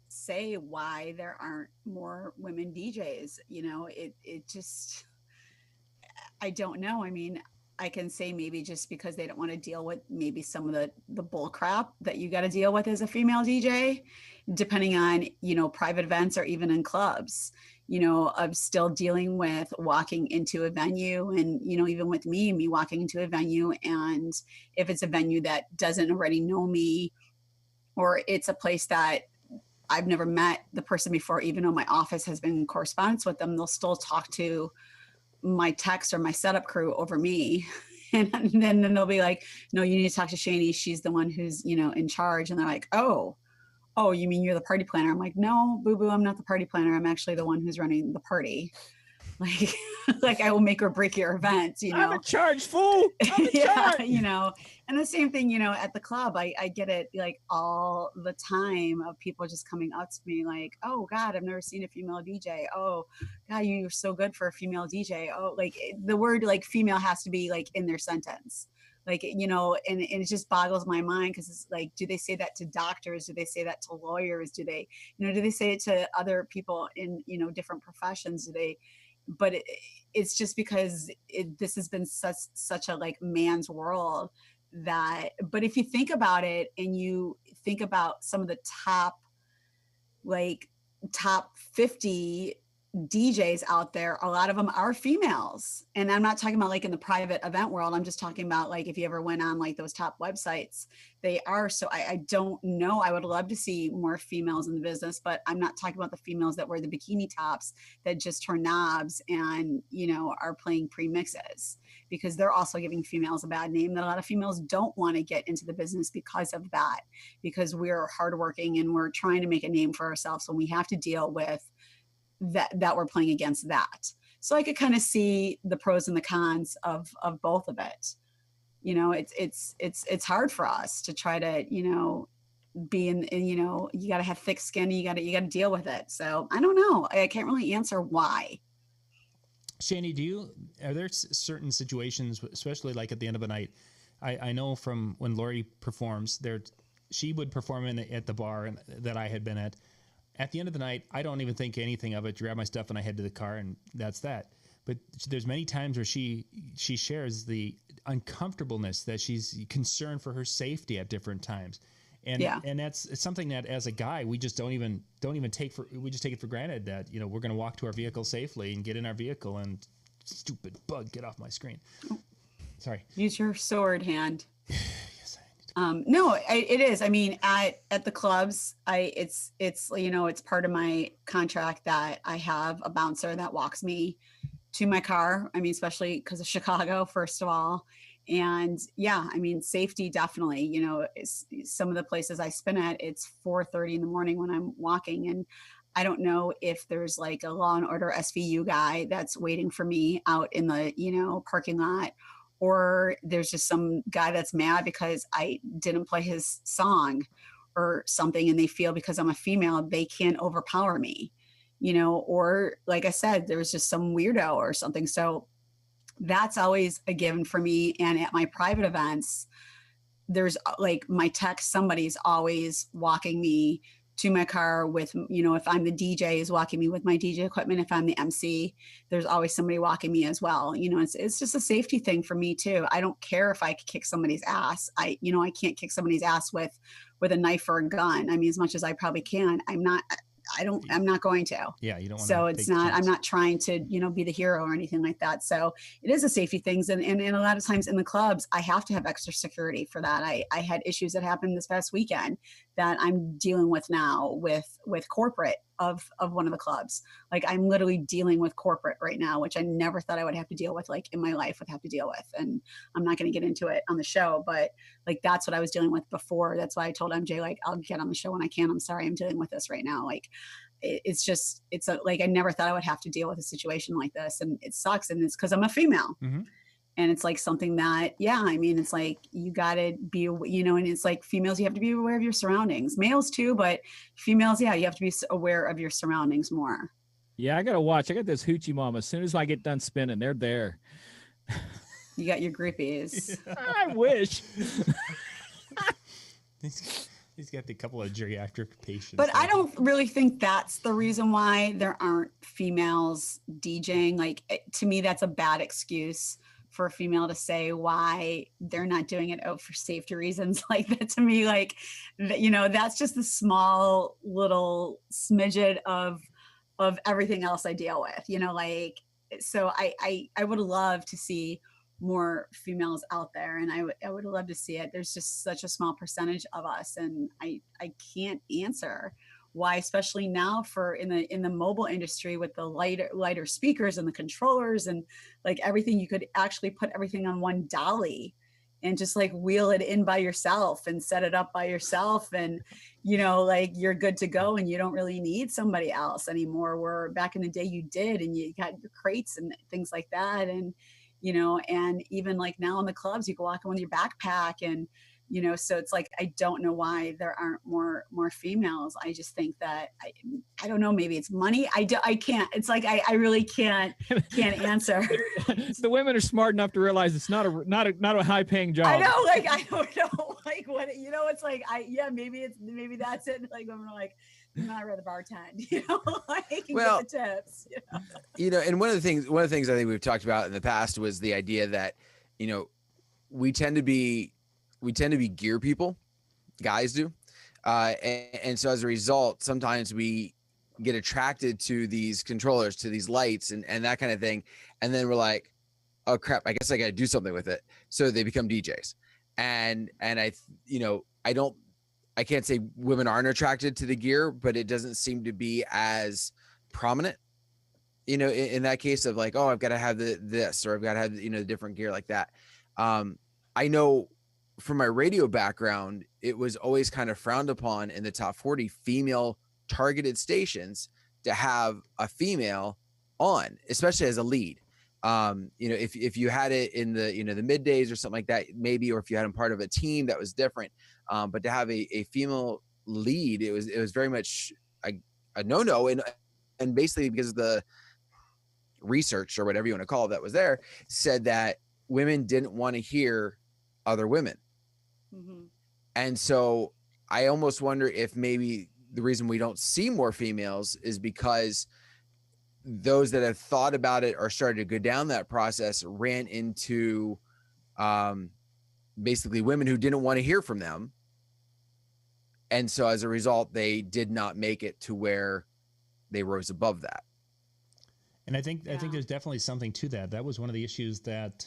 say why there aren't more women DJs. It just, I don't know. I mean, I can say maybe just because they don't want to deal with maybe some of the bull crap that you got to deal with as a female DJ, depending on, private events or even in clubs, of still dealing with walking into a venue and, even with me walking into a venue. And if it's a venue that doesn't already know me, or it's a place that I've never met the person before, even though my office has been in correspondence with them, they'll still talk to my text or my setup crew over me. And then they'll be like, no, you need to talk to Shaney. She's the one who's, in charge. And they're like, oh, you mean you're the party planner? I'm like, no, boo-boo, I'm not the party planner. I'm actually the one who's running the party. Like I will make or break your event, I'm a charge, fool. Yeah, and the same thing, at the club, I get it like all the time of people just coming up to me like, oh God, I've never seen a female DJ. Oh God, you're so good for a female DJ. Oh, like the word like female has to be like in their sentence. Like, and it just boggles my mind, because it's like, do they say that to doctors? Do they say that to lawyers? Do they say it to other people in, different professions? But it's just because this has been such a like man's world but if you think about it and you think about some of the top 50 DJs out there, a lot of them are females. And I'm not talking about like in the private event world. I'm just talking about like if you ever went on like those top websites, they are. So I don't know. I would love to see more females in the business, but I'm not talking about the females that wear the bikini tops that just turn knobs and, are playing pre-mixes, because they're also giving females a bad name that a lot of females don't want to get into the business because of that, because we're hardworking and we're trying to make a name for ourselves. So we have to deal with that we're playing against that. So I could kind of see the pros and the cons of both of it. It's hard for us to try to, be in, you got to have thick skin. You got to deal with it. So I don't know. I can't really answer why. Shaney, are there certain situations, especially like at the end of a night? I know from when Lori performs, she would perform at the bar that I had been at. At the end of the night, I don't even think anything of it. Grab my stuff and I head to the car, and that's that. But there's many times where she shares the uncomfortableness that she's concerned for her safety at different times. And it's something that as a guy, we just don't even take it for granted that, you know, we're going to walk to our vehicle safely and get in our vehicle and stupid bug, get off my screen. Sorry. Use your sword hand. Yes, no, it is. I mean, at the clubs, it's you know, it's part of my contract that I have a bouncer that walks me to my car. I mean, especially because of Chicago, first of all. And yeah, I mean, safety definitely, you know, some of the places I spin at, it's 4:30 in the morning when I'm walking, and I don't know if there's like a Law and Order SVU guy that's waiting for me out in the, you know, parking lot, or there's just some guy that's mad because I didn't play his song or something, and they feel because I'm a female, they can't overpower me, you know, or like I said, there was just some weirdo or something. So that's always a given for me. And at my private events, there's like my tech, somebody's always walking me to my car with, you know, if I'm the DJ, is walking me with my DJ equipment. If I'm the MC, there's always somebody walking me as well. You know, it's just a safety thing for me too. I don't care if I could kick somebody's ass. I can't kick somebody's ass with a knife or a gun. I mean, as much as I probably can, I'm not going to. Yeah, you don't want to. So it's not, I'm not trying to, you know, be the hero or anything like that. So it is a safety things. And a lot of times in the clubs, I have to have extra security for that. I had issues that happened this past weekend that I'm dealing with now with corporate of one of the clubs. Like I'm literally dealing with corporate right now, which I never thought I would have to deal with, like in my life would have to deal with. And I'm not going to get into it on the show, but like, that's what I was dealing with before. That's why I told MJ, like, I'll get on the show when I can. I'm sorry, I'm dealing with this right now. Like, it's like, I never thought I would have to deal with a situation like this, and it sucks. And it's because I'm a female. Mm-hmm. And it's like something that, yeah, I mean, it's like, you got to be, you know, and it's like females, you have to be aware of your surroundings, males too, but females, yeah, you have to be aware of your surroundings more. Yeah, I got to watch. I got this hoochie mom. As soon as I get done spinning, they're there. You got your groupies. I wish. He's got a couple of geriatric patients. But I don't really think that's the reason why there aren't females DJing. Like, to me, that's a bad excuse for a female to say why they're not doing it for safety reasons. Like that, to me, like, you know, that's just the small little smidget of everything else I deal with, you know, like, so I would love to see more females out there, and I would love to see it. There's just such a small percentage of us, and I can't answer why, especially now in the mobile industry with the lighter speakers and the controllers and like everything, you could actually put everything on one dolly and just like wheel it in by yourself and set it up by yourself, and you know, like you're good to go, and you don't really need somebody else anymore, where back in the day you did, and you got your crates and things like that. And you know, and even like now in the clubs, you can walk in with your backpack, and you know, so it's like, I don't know why there aren't more females. I just think that I don't know, maybe it's money. I can't, it's like, I really can't answer. The women are smart enough to realize it's not a high paying job. I know, like, I don't know, like what, you know, it's like, maybe that's it. Like women are like, I'd rather bartend, you know, like, get the tips, you know, and one of the things I think we've talked about in the past was the idea that, you know, we tend to be gear people, guys do. And so as a result, sometimes we get attracted to these controllers, to these lights and that kind of thing. And then we're like, oh crap, I guess I got to do something with it. So they become DJs. And I can't say women aren't attracted to the gear, but it doesn't seem to be as prominent, you know, in that case of like, oh, I've got to have this, or I've got to have, you know, the different gear like that. I know from my radio background, it was always kind of frowned upon in the top 40 female targeted stations to have a female on, especially as a lead. You know, if you had it in the, you know, the middays or something like that, maybe, or if you had them part of a team that was different. But to have a female lead, it was very much a no-no. And basically because the research or whatever you want to call it that was there said that women didn't want to hear other women. Mm-hmm. And so I almost wonder if maybe the reason we don't see more females is because those that have thought about it or started to go down that process ran into basically women who didn't want to hear from them. And so as a result, they did not make it to where they rose above that. And I think there's definitely something to that. That was one of the issues that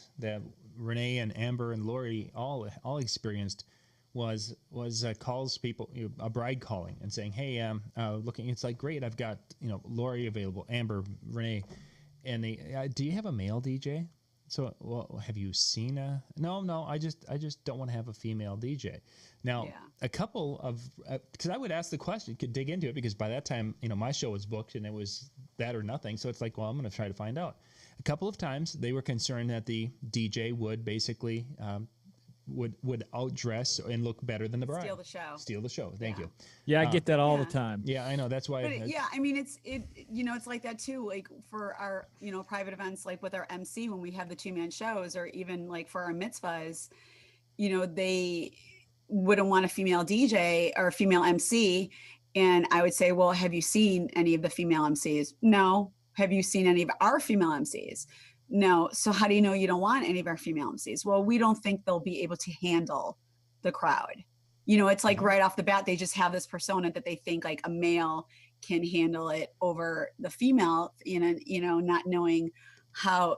Renee and Amber and Lori all experienced was calls people, a bride calling and saying, hey, looking, it's like, great, I've got, Lori available, Amber, Renee, and they, do you have a male DJ? So, well, have you seen no, I just don't want to have a female DJ. Now, a couple of, because I would ask the question, could dig into it, because by that time, my show was booked and it was that or nothing. So it's like, well, I'm going to try to find out. A couple of times they were concerned that the DJ would basically, would outdress and look better than the bride. Steal the show. Thank you. Yeah, I get that all the time. Yeah, I know. That's why. I mean, it's like that too. Like for our, private events, like with our MC, when we have the 2-man shows, or even like for our mitzvahs, they wouldn't want a female DJ or a female MC. And I would say, well, have you seen any of the female MCs? No. Have you seen any of our female MCs? No. So how do you know you don't want any of our female MCs? Well, we don't think they'll be able to handle the crowd. It's like right off the bat, they just have this persona that they think like a male can handle it over the female, not knowing how,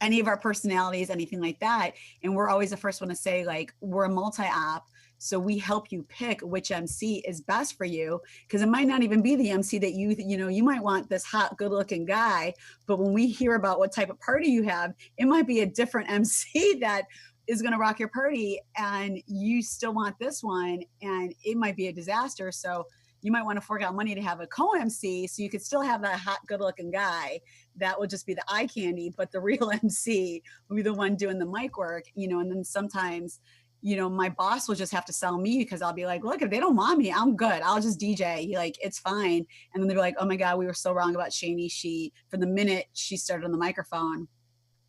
any of our personalities, anything like that. And we're always the first one to say, like, we're a multi-op. So we help you pick which MC is best for you, because it might not even be the MC that you might want this hot, good looking guy. But when we hear about what type of party you have, it might be a different MC that is going to rock your party, and you still want this one, and it might be a disaster. So you might want to fork out money to have a co-MC so you could still have that hot, good looking guy. That will just be the eye candy, but the real MC will be the one doing the mic work, and then sometimes, my boss will just have to sell me, because I'll be like, look, if they don't want me, I'm good. I'll just DJ. Like, it's fine. And then they'll be like, oh my God, we were so wrong about Shani. From the minute she started on the microphone,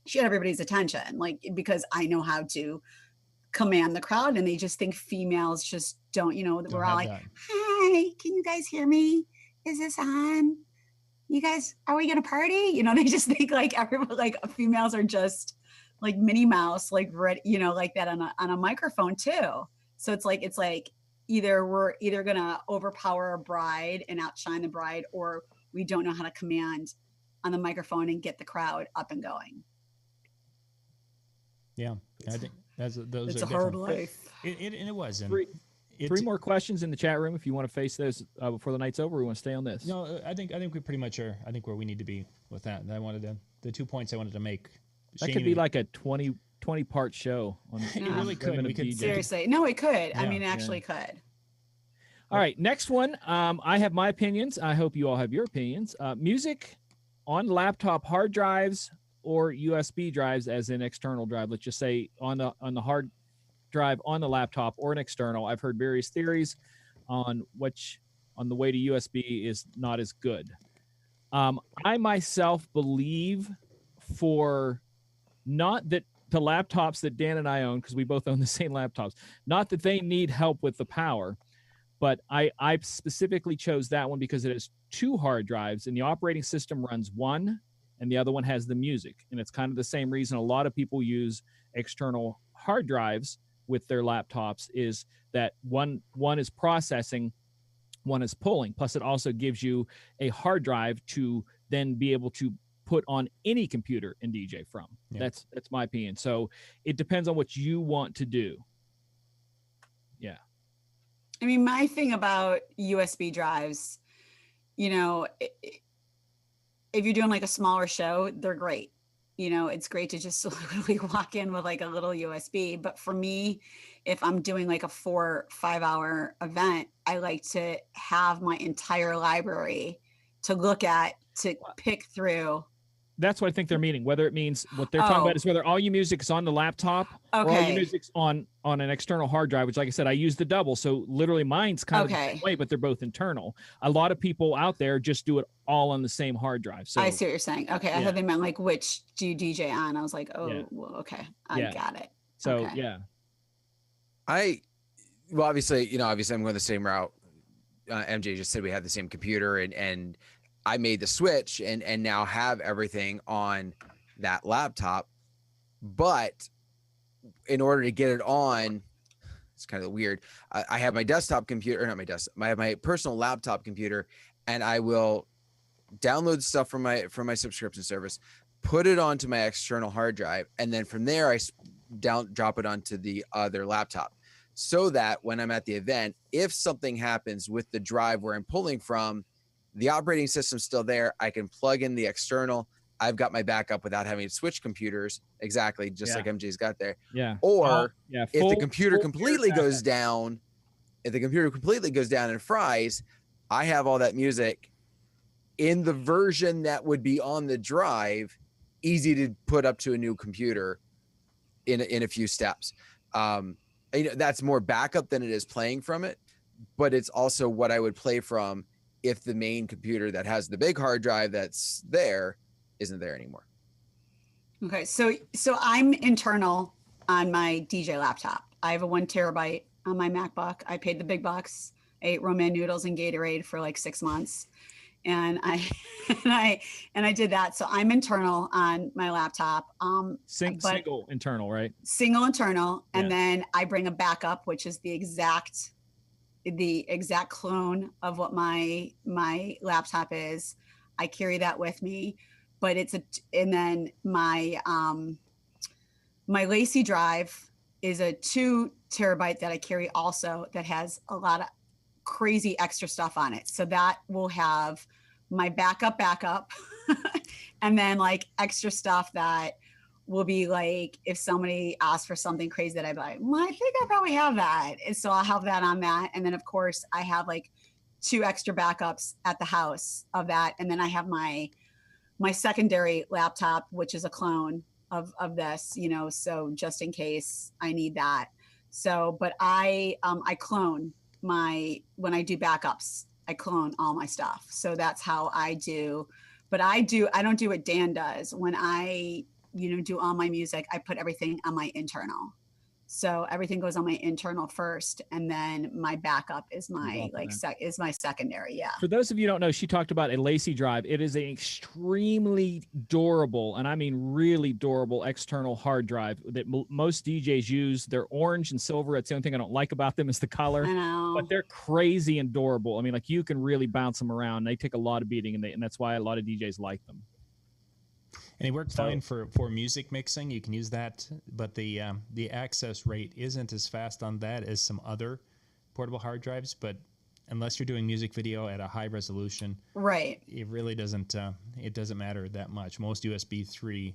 she had everybody's attention, like, because I know how to command the crowd, and they just think females just don't, we're all like, hi, can you guys hear me? Is this on? You guys, are we going to party? They just think like everybody, like females are just like Minnie Mouse, like, like that on a microphone too. So it's like we're either going to overpower a bride and outshine the bride, or we don't know how to command on the microphone and get the crowd up and going. Yeah, I think those it's are a hard different. life. It was. And three more questions in the chat room if you want to face those before the night's over. We want to stay on this. No, I think we pretty much are. I think where we need to be with that. And I wanted the 2 points I wanted to make. That could be like a 20 part show. It really could. We could seriously. No, it could. I mean, it actually could. All right, next one. I have my opinions. I hope you all have your opinions. Music on laptop hard drives or USB drives as an external drive. Let's just say on the hard drive on the laptop or an external. I've heard various theories on the way to USB is not as good. I myself believe, for not that the laptops that Dan and I own, because we both own the same laptops, not that they need help with the power, but I specifically chose that one because it has 2 hard drives and the operating system runs one and the other one has the music. And it's kind of the same reason a lot of people use external hard drives with their laptops, is that one is processing, one is pulling. Plus it also gives you a hard drive to then be able to put on any computer and DJ from. Yeah. That's my opinion. So it depends on what you want to do. Yeah. I mean, my thing about USB drives, if you're doing like a smaller show, they're great. It's great to just literally walk in with like a little USB. But for me, if I'm doing like a 4 or 5 hour event, I like to have my entire library to look at, to pick through. That's what I think they're meaning. Whether it means what they're talking about is whether all your music's on the laptop or all your music's on an external hard drive, which, like I said, I use the double. So literally mine's kind of the same way, but they're both internal. A lot of people out there just do it all on the same hard drive. So I see what you're saying. Okay. I thought they meant like, which do you DJ on? I was like, well, okay. I got it. So, okay. yeah. Well, obviously, I'm going the same route. MJ just said we had the same computer, and I made the switch and now have everything on that laptop. But in order to get it on, it's kind of weird. I have my desktop computer, or not my desktop. I have my personal laptop computer, and I will download stuff from my subscription service, put it onto my external hard drive, and then from there I drop it onto the other laptop, so that when I'm at the event, if something happens with the drive where I'm pulling from, the operating system's still there. I can plug in the external. I've got my backup without having to switch computers. Exactly, just like MJ's got there. Yeah. Or if the computer full completely goes down, and fries, I have all that music in the version that would be on the drive, easy to put up to a new computer in a few steps. That's more backup than it is playing from it, but it's also what I would play from if the main computer that has the big hard drive that's there isn't there anymore. Okay, so I'm internal on my DJ laptop. I have a 1 terabyte on my MacBook. I paid the big bucks. I ate romaine noodles and Gatorade for like 6 months, and I did that. So I'm internal on my laptop. Single internal, right? Single internal, and Yeah. then I bring a backup, which is the exact clone of what my laptop is. I carry that with me, but and then my Lacy drive is a 2 terabyte that I carry also, that has a lot of crazy extra stuff on it. So that will have my backup and then like extra stuff that will be like, if somebody asks for something crazy that I'd be like, well, I think I probably have that. And so I'll have that on that. And then of course I have like 2 extra backups at the house of that. And then I have my secondary laptop, which is a clone of this, so just in case I need that. So, but I clone when I do backups, I clone all my stuff. So that's how I do, but I don't do what Dan does. When I, do all my music, I put everything on my internal. So everything goes on my internal first, and then my backup is my is my secondary. Yeah. For those of you who don't know, she talked about a Lacy drive. It is an extremely durable, and I mean really durable, external hard drive that most DJs use. They're orange and silver. That's the only thing I don't like about them is the color. I know. But they're crazy and durable. I mean, like you can really bounce them around. They take a lot of beating, and that's why a lot of DJs like them. And it worked fine for music mixing. You can use that, but the access rate isn't as fast on that as some other portable hard drives. But unless you're doing music video at a high resolution, right, it really doesn't matter that much. Most USB 3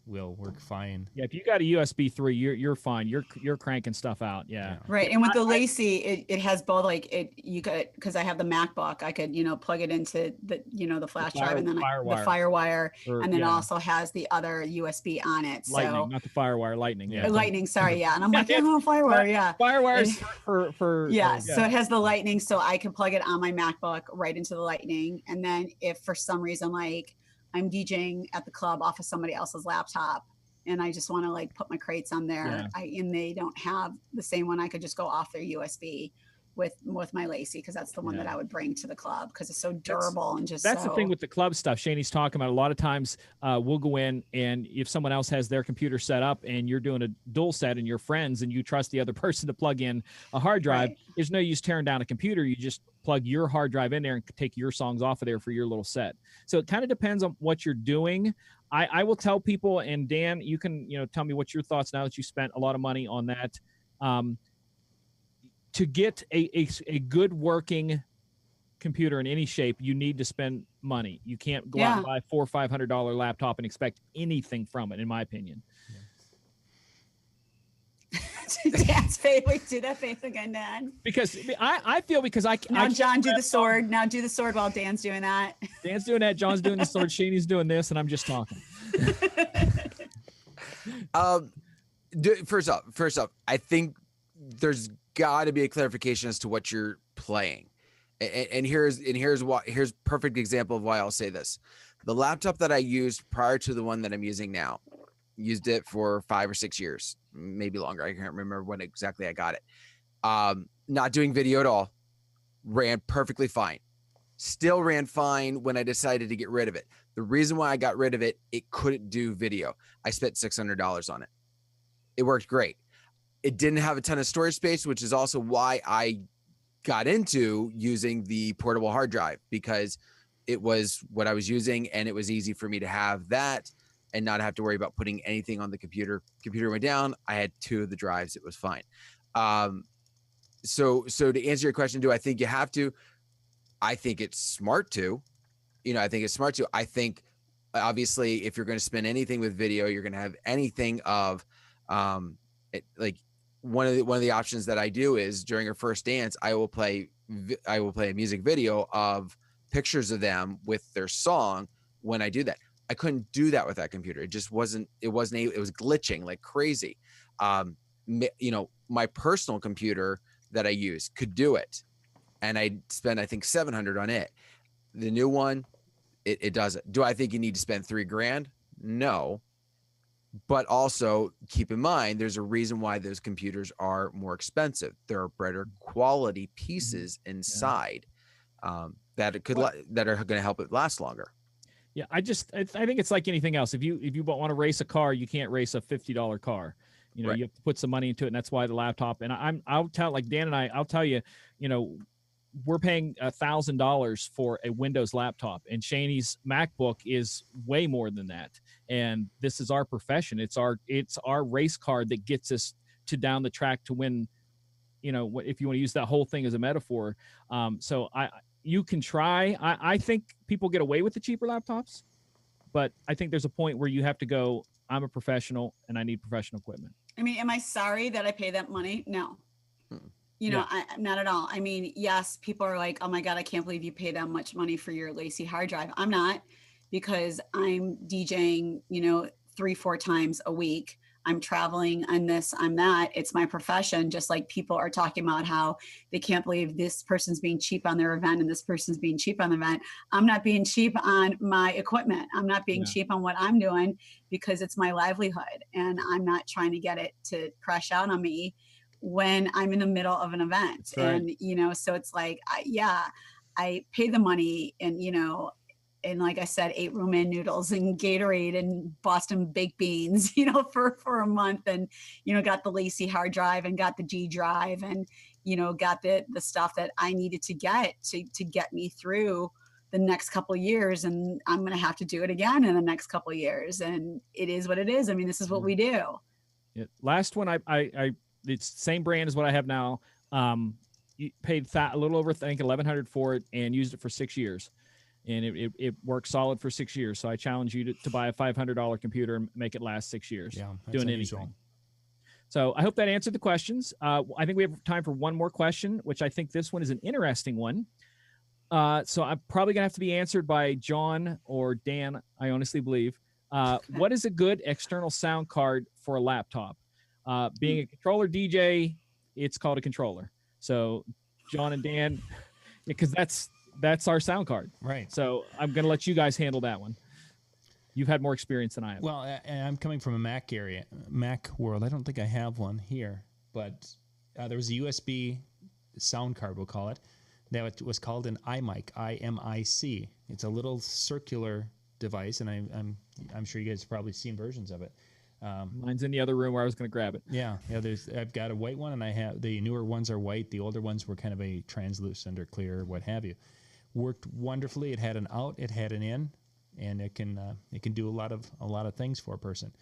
will work fine. Yeah, if you got a USB 3, you're fine. You're cranking stuff out. Yeah. Right. And with the Lacy, it has both, like you could, because I have the MacBook, I could, plug it into the, the flash drive, and then the FireWire, and then it also has the other USB on it. Lightning, so not the FireWire, Lightning. Yeah. Lightning, sorry, yeah. And I'm like, FireWire, yeah. FireWire's for yeah. So it has the Lightning, so I can plug it on my MacBook right into the Lightning. And then if for some reason, like I'm DJing at the club off of somebody else's laptop, and I just want to like put my crates on there, and they don't have the same one, I could just go off their USB with my Lacy, because that's the one that I would bring to the club, because it's so durable. That's the thing with the club stuff Shaney's talking about. A lot of times we'll go in, and if someone else has their computer set up and you're doing a dual set and you're friends and you trust the other person to plug in a hard drive, there's no use tearing down a computer. You just plug your hard drive in there and take your songs off of there for your little set. So it kind of depends on what you're doing. I will tell people, and Dan, you can tell me what your thoughts now that you spent a lot of money on that. To get a good working computer in any shape, you need to spend money. You can't go out and buy a $400 or $500 laptop and expect anything from it, in my opinion. Dan's face. Wait, do that face again, Dan. Because I feel John, do the sword. Now do the sword while Dan's doing that. Dan's doing that. John's doing the sword. Shaney's doing this, and I'm just talking. First off, I think there's got to be a clarification as to what you're playing, and here's perfect example of why I'll say this. The laptop that I used prior to the one that I'm using now, used it for 5 or 6 years, maybe longer. I can't remember when exactly I got it. Not doing video at all. Ran perfectly fine. Still ran fine when I decided to get rid of it. The reason why I got rid of it, it couldn't do video. I spent $600 on it. It worked great. It didn't have a ton of storage space, which is also why I got into using the portable hard drive, because it was what I was using and it was easy for me to have that and not have to worry about putting anything on the computer. Computer went down. I had 2 of the drives. It was fine. So to answer your question, do I think you have to? I think it's smart to. I think it's smart to. I think obviously if you're going to spend anything with video, you're going to have anything of like one of the options that I do is during our first dance, I will play a music video of pictures of them with their song. When I do that, I couldn't do that with that computer. It just wasn't. It was glitching like crazy. My personal computer that I use could do it, and I spent I think $700 on it. The new one, it doesn't. Do I think you need to spend $3,000? No. But also keep in mind, there's a reason why those computers are more expensive. There are better quality pieces inside that are going to help it last longer. Yeah, I think it's like anything else. If you want to race a car, you can't race a $50 car. Right. You have to put some money into it, and that's why the laptop. And I'll tell, like Dan and I'll tell you, we're paying $1,000 for a Windows laptop, and Shaney's MacBook is way more than that. And this is our profession. It's our race card that gets us to down the track to win. If you want to use that whole thing as a metaphor. So you can try. I think people get away with the cheaper laptops, but I think there's a point where you have to go, I'm a professional and I need professional equipment. I mean, am I sorry that I pay that money? No. I'm not at all. I mean, yes, people are like, oh my God, I can't believe you pay that much money for your Lacey hard drive. I'm not, because I'm DJing, 3-4 times a week. I'm traveling, I'm this, I'm that. It's my profession. Just like people are talking about how they can't believe this person's being cheap on their event and this person's being cheap on the event. I'm not being cheap on my equipment. I'm not being cheap on what I'm doing, because it's my livelihood, and I'm not trying to get it to crash out on me when I'm in the middle of an event. Right. And, so it's like, I pay the money, and, and like I said, ate romaine noodles and Gatorade and Boston baked beans, for a month, and, got the Lacey hard drive and got the G drive and, got the stuff that I needed to get to get me through the next couple of years. And I'm going to have to do it again in the next couple of years. And it is what it is. I mean, this is what we do. Yeah. Last one, I it's the same brand as what I have now. You paid a little over, I think, $1,100 for it, and used it for 6 years. And it worked solid for 6 years. So I challenge you to buy a $500 computer and make it last 6 years. Yeah, doing anything. So I hope that answered the questions. I think we have time for one more question, which I think this one is an interesting one. So I'm probably gonna have to be answered by John or Dan, I honestly believe. What is a good external sound card for a laptop? Being a controller DJ, it's called a controller. So John and Dan, because that's our sound card. Right. So I'm going to let you guys handle that one. You've had more experience than I have. Well, and I'm coming from a Mac world. I don't think I have one here, but there was a USB sound card, we'll call it, that was called an iMic, I-M-I-C. It's a little circular device, and I'm sure you guys have probably seen versions of it. Mine's in the other room where I was going to grab it. Yeah. I've got a white one, and I have the newer ones are white. The older ones were kind of a translucent or clear, what have you. Worked wonderfully. It had an out, it had an in, and it can do a lot of things for a person.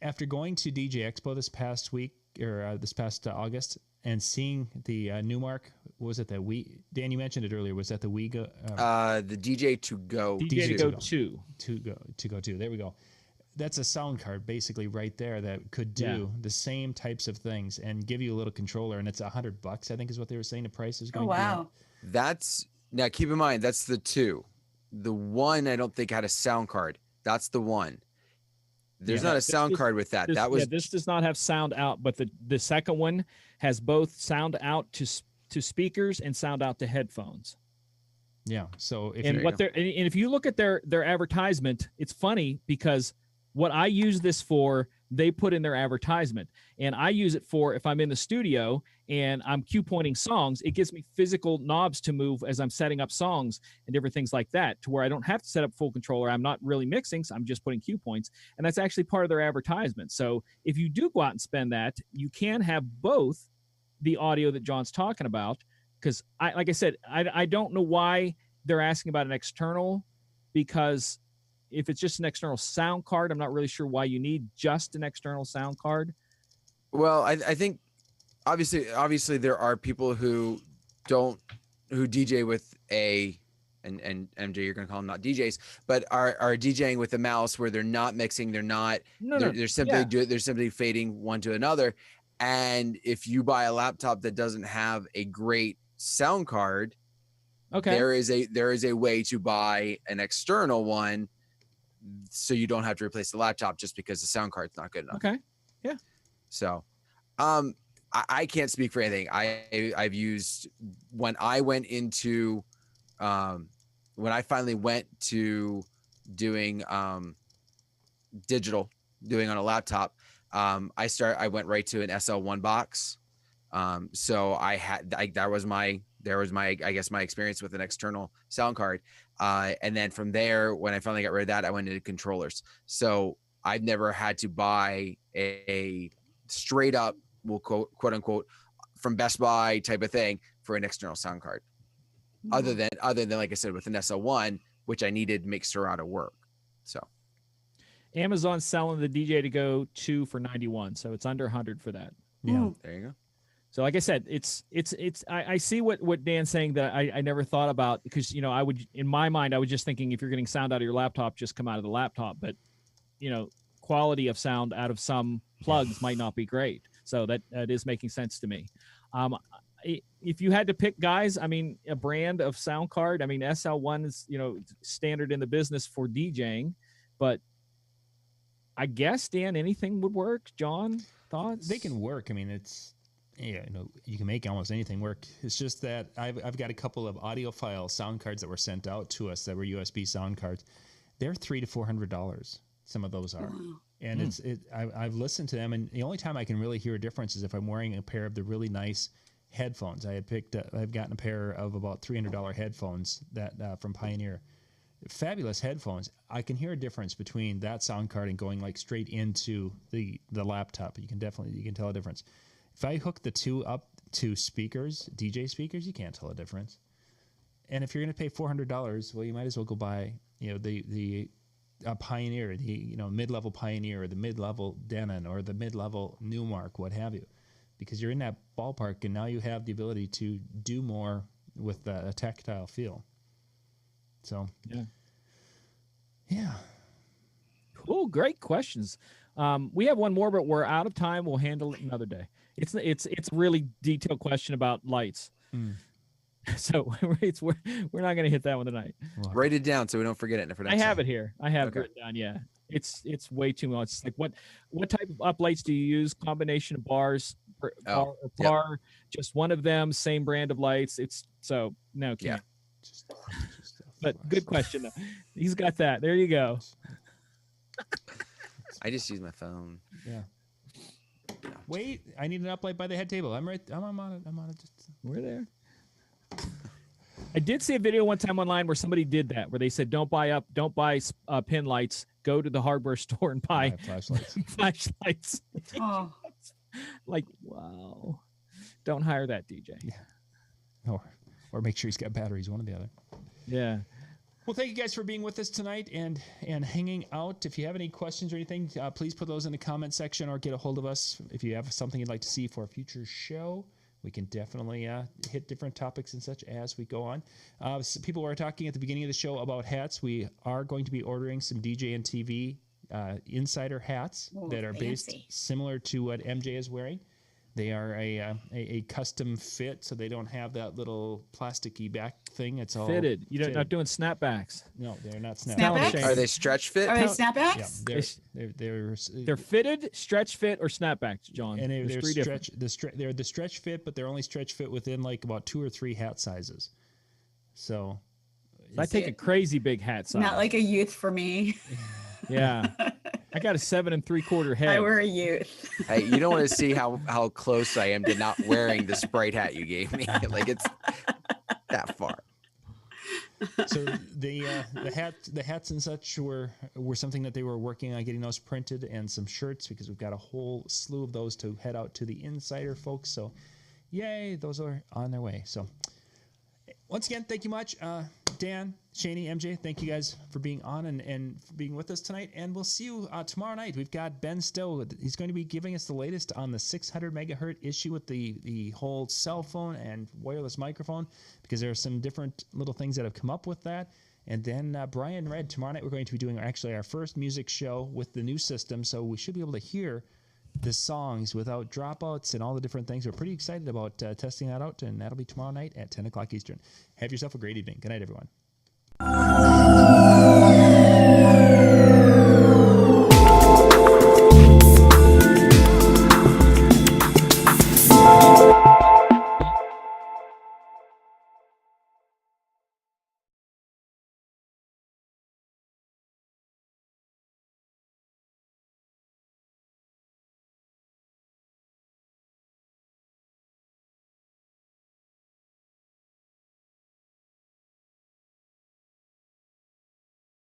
After going to DJ Expo this past week or this past August and seeing the Newmark, was it the Wii? Dan, you mentioned it earlier. Was that the Wii Go? The DJ to Go. DJ to Go 2. To Go 2. There we go. That's a sound card basically right there that could do the same types of things and give you a little controller. And it's $100, I think is what they were saying the price is going to be. Oh, wow. Now keep in mind, that's the 2. The 1, I don't think had a sound card. That's the 1. There's not a sound card with that. This does not have sound out, but the second one has both sound out to speakers and sound out to headphones. Yeah. So if you look at their advertisement, it's funny because what I use this for, they put in their advertisement. And I use it for if I'm in the studio and I'm cue pointing songs, it gives me physical knobs to move as I'm setting up songs and different things like that, to where I don't have to set up full controller. I'm not really mixing, so I'm just putting cue points. And that's actually part of their advertisement. So if you do go out and spend that, you can have both the audio that John's talking about. Because like I said, I don't know why they're asking about an external, because if it's just an external sound card, I'm not really sure why you need just an external sound card. Well, I think obviously there are people who DJ with and MJ, you're gonna call them not DJs, but are DJing with a mouse where they're not mixing, they're simply fading one to another. And if you buy a laptop that doesn't have a great sound card, okay, there is a way to buy an external one, so you don't have to replace the laptop just because the sound card's not good enough. Okay. Yeah. So, I can't speak for anything. I've used when I finally went to doing digital, doing on a laptop. I went right to an SL1 box. So that was my I guess my experience with an external sound card. And then from there, when I finally got rid of that, I went into controllers. So I've never had to buy a straight up, we'll quote unquote, from Best Buy type of thing for an external sound card. Other than like I said, with an SL1, which I needed to make Serato work. So Amazon's selling the DJ to go 2 for $91, so it's under 100 for that. Yeah. There you go. So like I said, I see what Dan's saying that I never thought about, because, you know, I would, in my mind, I was just thinking if you're getting sound out of your laptop, just come out of the laptop. But, you know, quality of sound out of some plugs might not be great. So that is making sense to me. If you had to pick, guys, I mean, a brand of sound card, I mean, SL1 is, you know, standard in the business for DJing, but I guess, Dan, anything would work. John, thoughts? They can work. I mean, it's, yeah, you know, you can make almost anything work. It's just that I've got a couple of audiophile sound cards that were sent out to us that were USB sound cards. They're $300 to $400. Some of those are, and I've listened to them, and the only time I can really hear a difference is if I'm wearing a pair of the really nice headphones. I've gotten a pair of about $300 headphones that from Pioneer. Fabulous headphones. I can hear a difference between that sound card and going like straight into the laptop. You can tell a difference. If I hook the two up to speakers, DJ speakers, you can't tell a difference. And if you're going to pay $400, well, you might as well go buy, you know, the Pioneer, the, you know, mid-level Pioneer, or the mid-level Denon, or the mid-level Newmark, what have you, because you're in that ballpark, and now you have the ability to do more with a tactile feel. So yeah. Cool, great questions. We have one more, but we're out of time. We'll handle it another day. It's a really detailed question about lights. So we're not going to hit that one tonight. Write it down so we don't forget it for next I have time. it here. I have it written down. Yeah, it's way too much. It's like what type of up lights do you use? Combination of bars, bar, just one of them, same brand of lights. It's so no, can't. Yeah. But good question though. He's got that. There you go. I just use my phone. Yeah. Wait, I need an uplight by the head table. I'm on it. I'm on it. We're there. I did see a video one time online where somebody did that, where they said, don't buy pin lights. Go to the hardware store and buy flashlights. flashlights. Oh. Like, wow. Don't hire that DJ. Yeah. Or make sure he's got batteries, one or the other. Yeah. Well, thank you guys for being with us tonight and hanging out. If you have any questions or anything, please put those in the comment section or get a hold of us. If you have something you'd like to see for a future show, we can definitely hit different topics and such as we go on. So people were talking at the beginning of the show about hats. We are going to be ordering some DJNTV insider hats that are based similar to what MJ is wearing. They are a custom fit, so they don't have that little plasticky back thing. It's all fitted. You're not doing snapbacks. No, they're not snapbacks. Snapbacks? Are they stretch fit? Are they snapbacks? Yeah, they're fitted, stretch fit, or snapbacks, John. And There's three different. They're the stretch fit, but they're only stretch fit within like about 2 or 3 hat sizes. So I take a crazy big hat size. Not like a youth for me. Yeah. I got a 7 3/4 head. I were a youth. Hey, you don't want to see how close I am to not wearing the Sprite hat you gave me. Like it's that far. So the hats and such were something that they were working on getting those printed, and some shirts, because we've got a whole slew of those to head out to the Insider folks. So yay, those are on their way. So once again, thank you much, Dan, Shani, MJ. Thank you guys for being on and for being with us tonight. And we'll see you tomorrow night. We've got Ben Stowe. He's going to be giving us the latest on the 600 megahertz issue with the whole cell phone and wireless microphone, because there are some different little things that have come up with that. And then Brian Red, tomorrow night we're going to be doing actually our first music show with the new system, so we should be able to hear the songs without dropouts and all the different things. We're pretty excited about testing that out, and that'll be tomorrow night at 10 o'clock Eastern. Have yourself a great evening. Good night, everyone.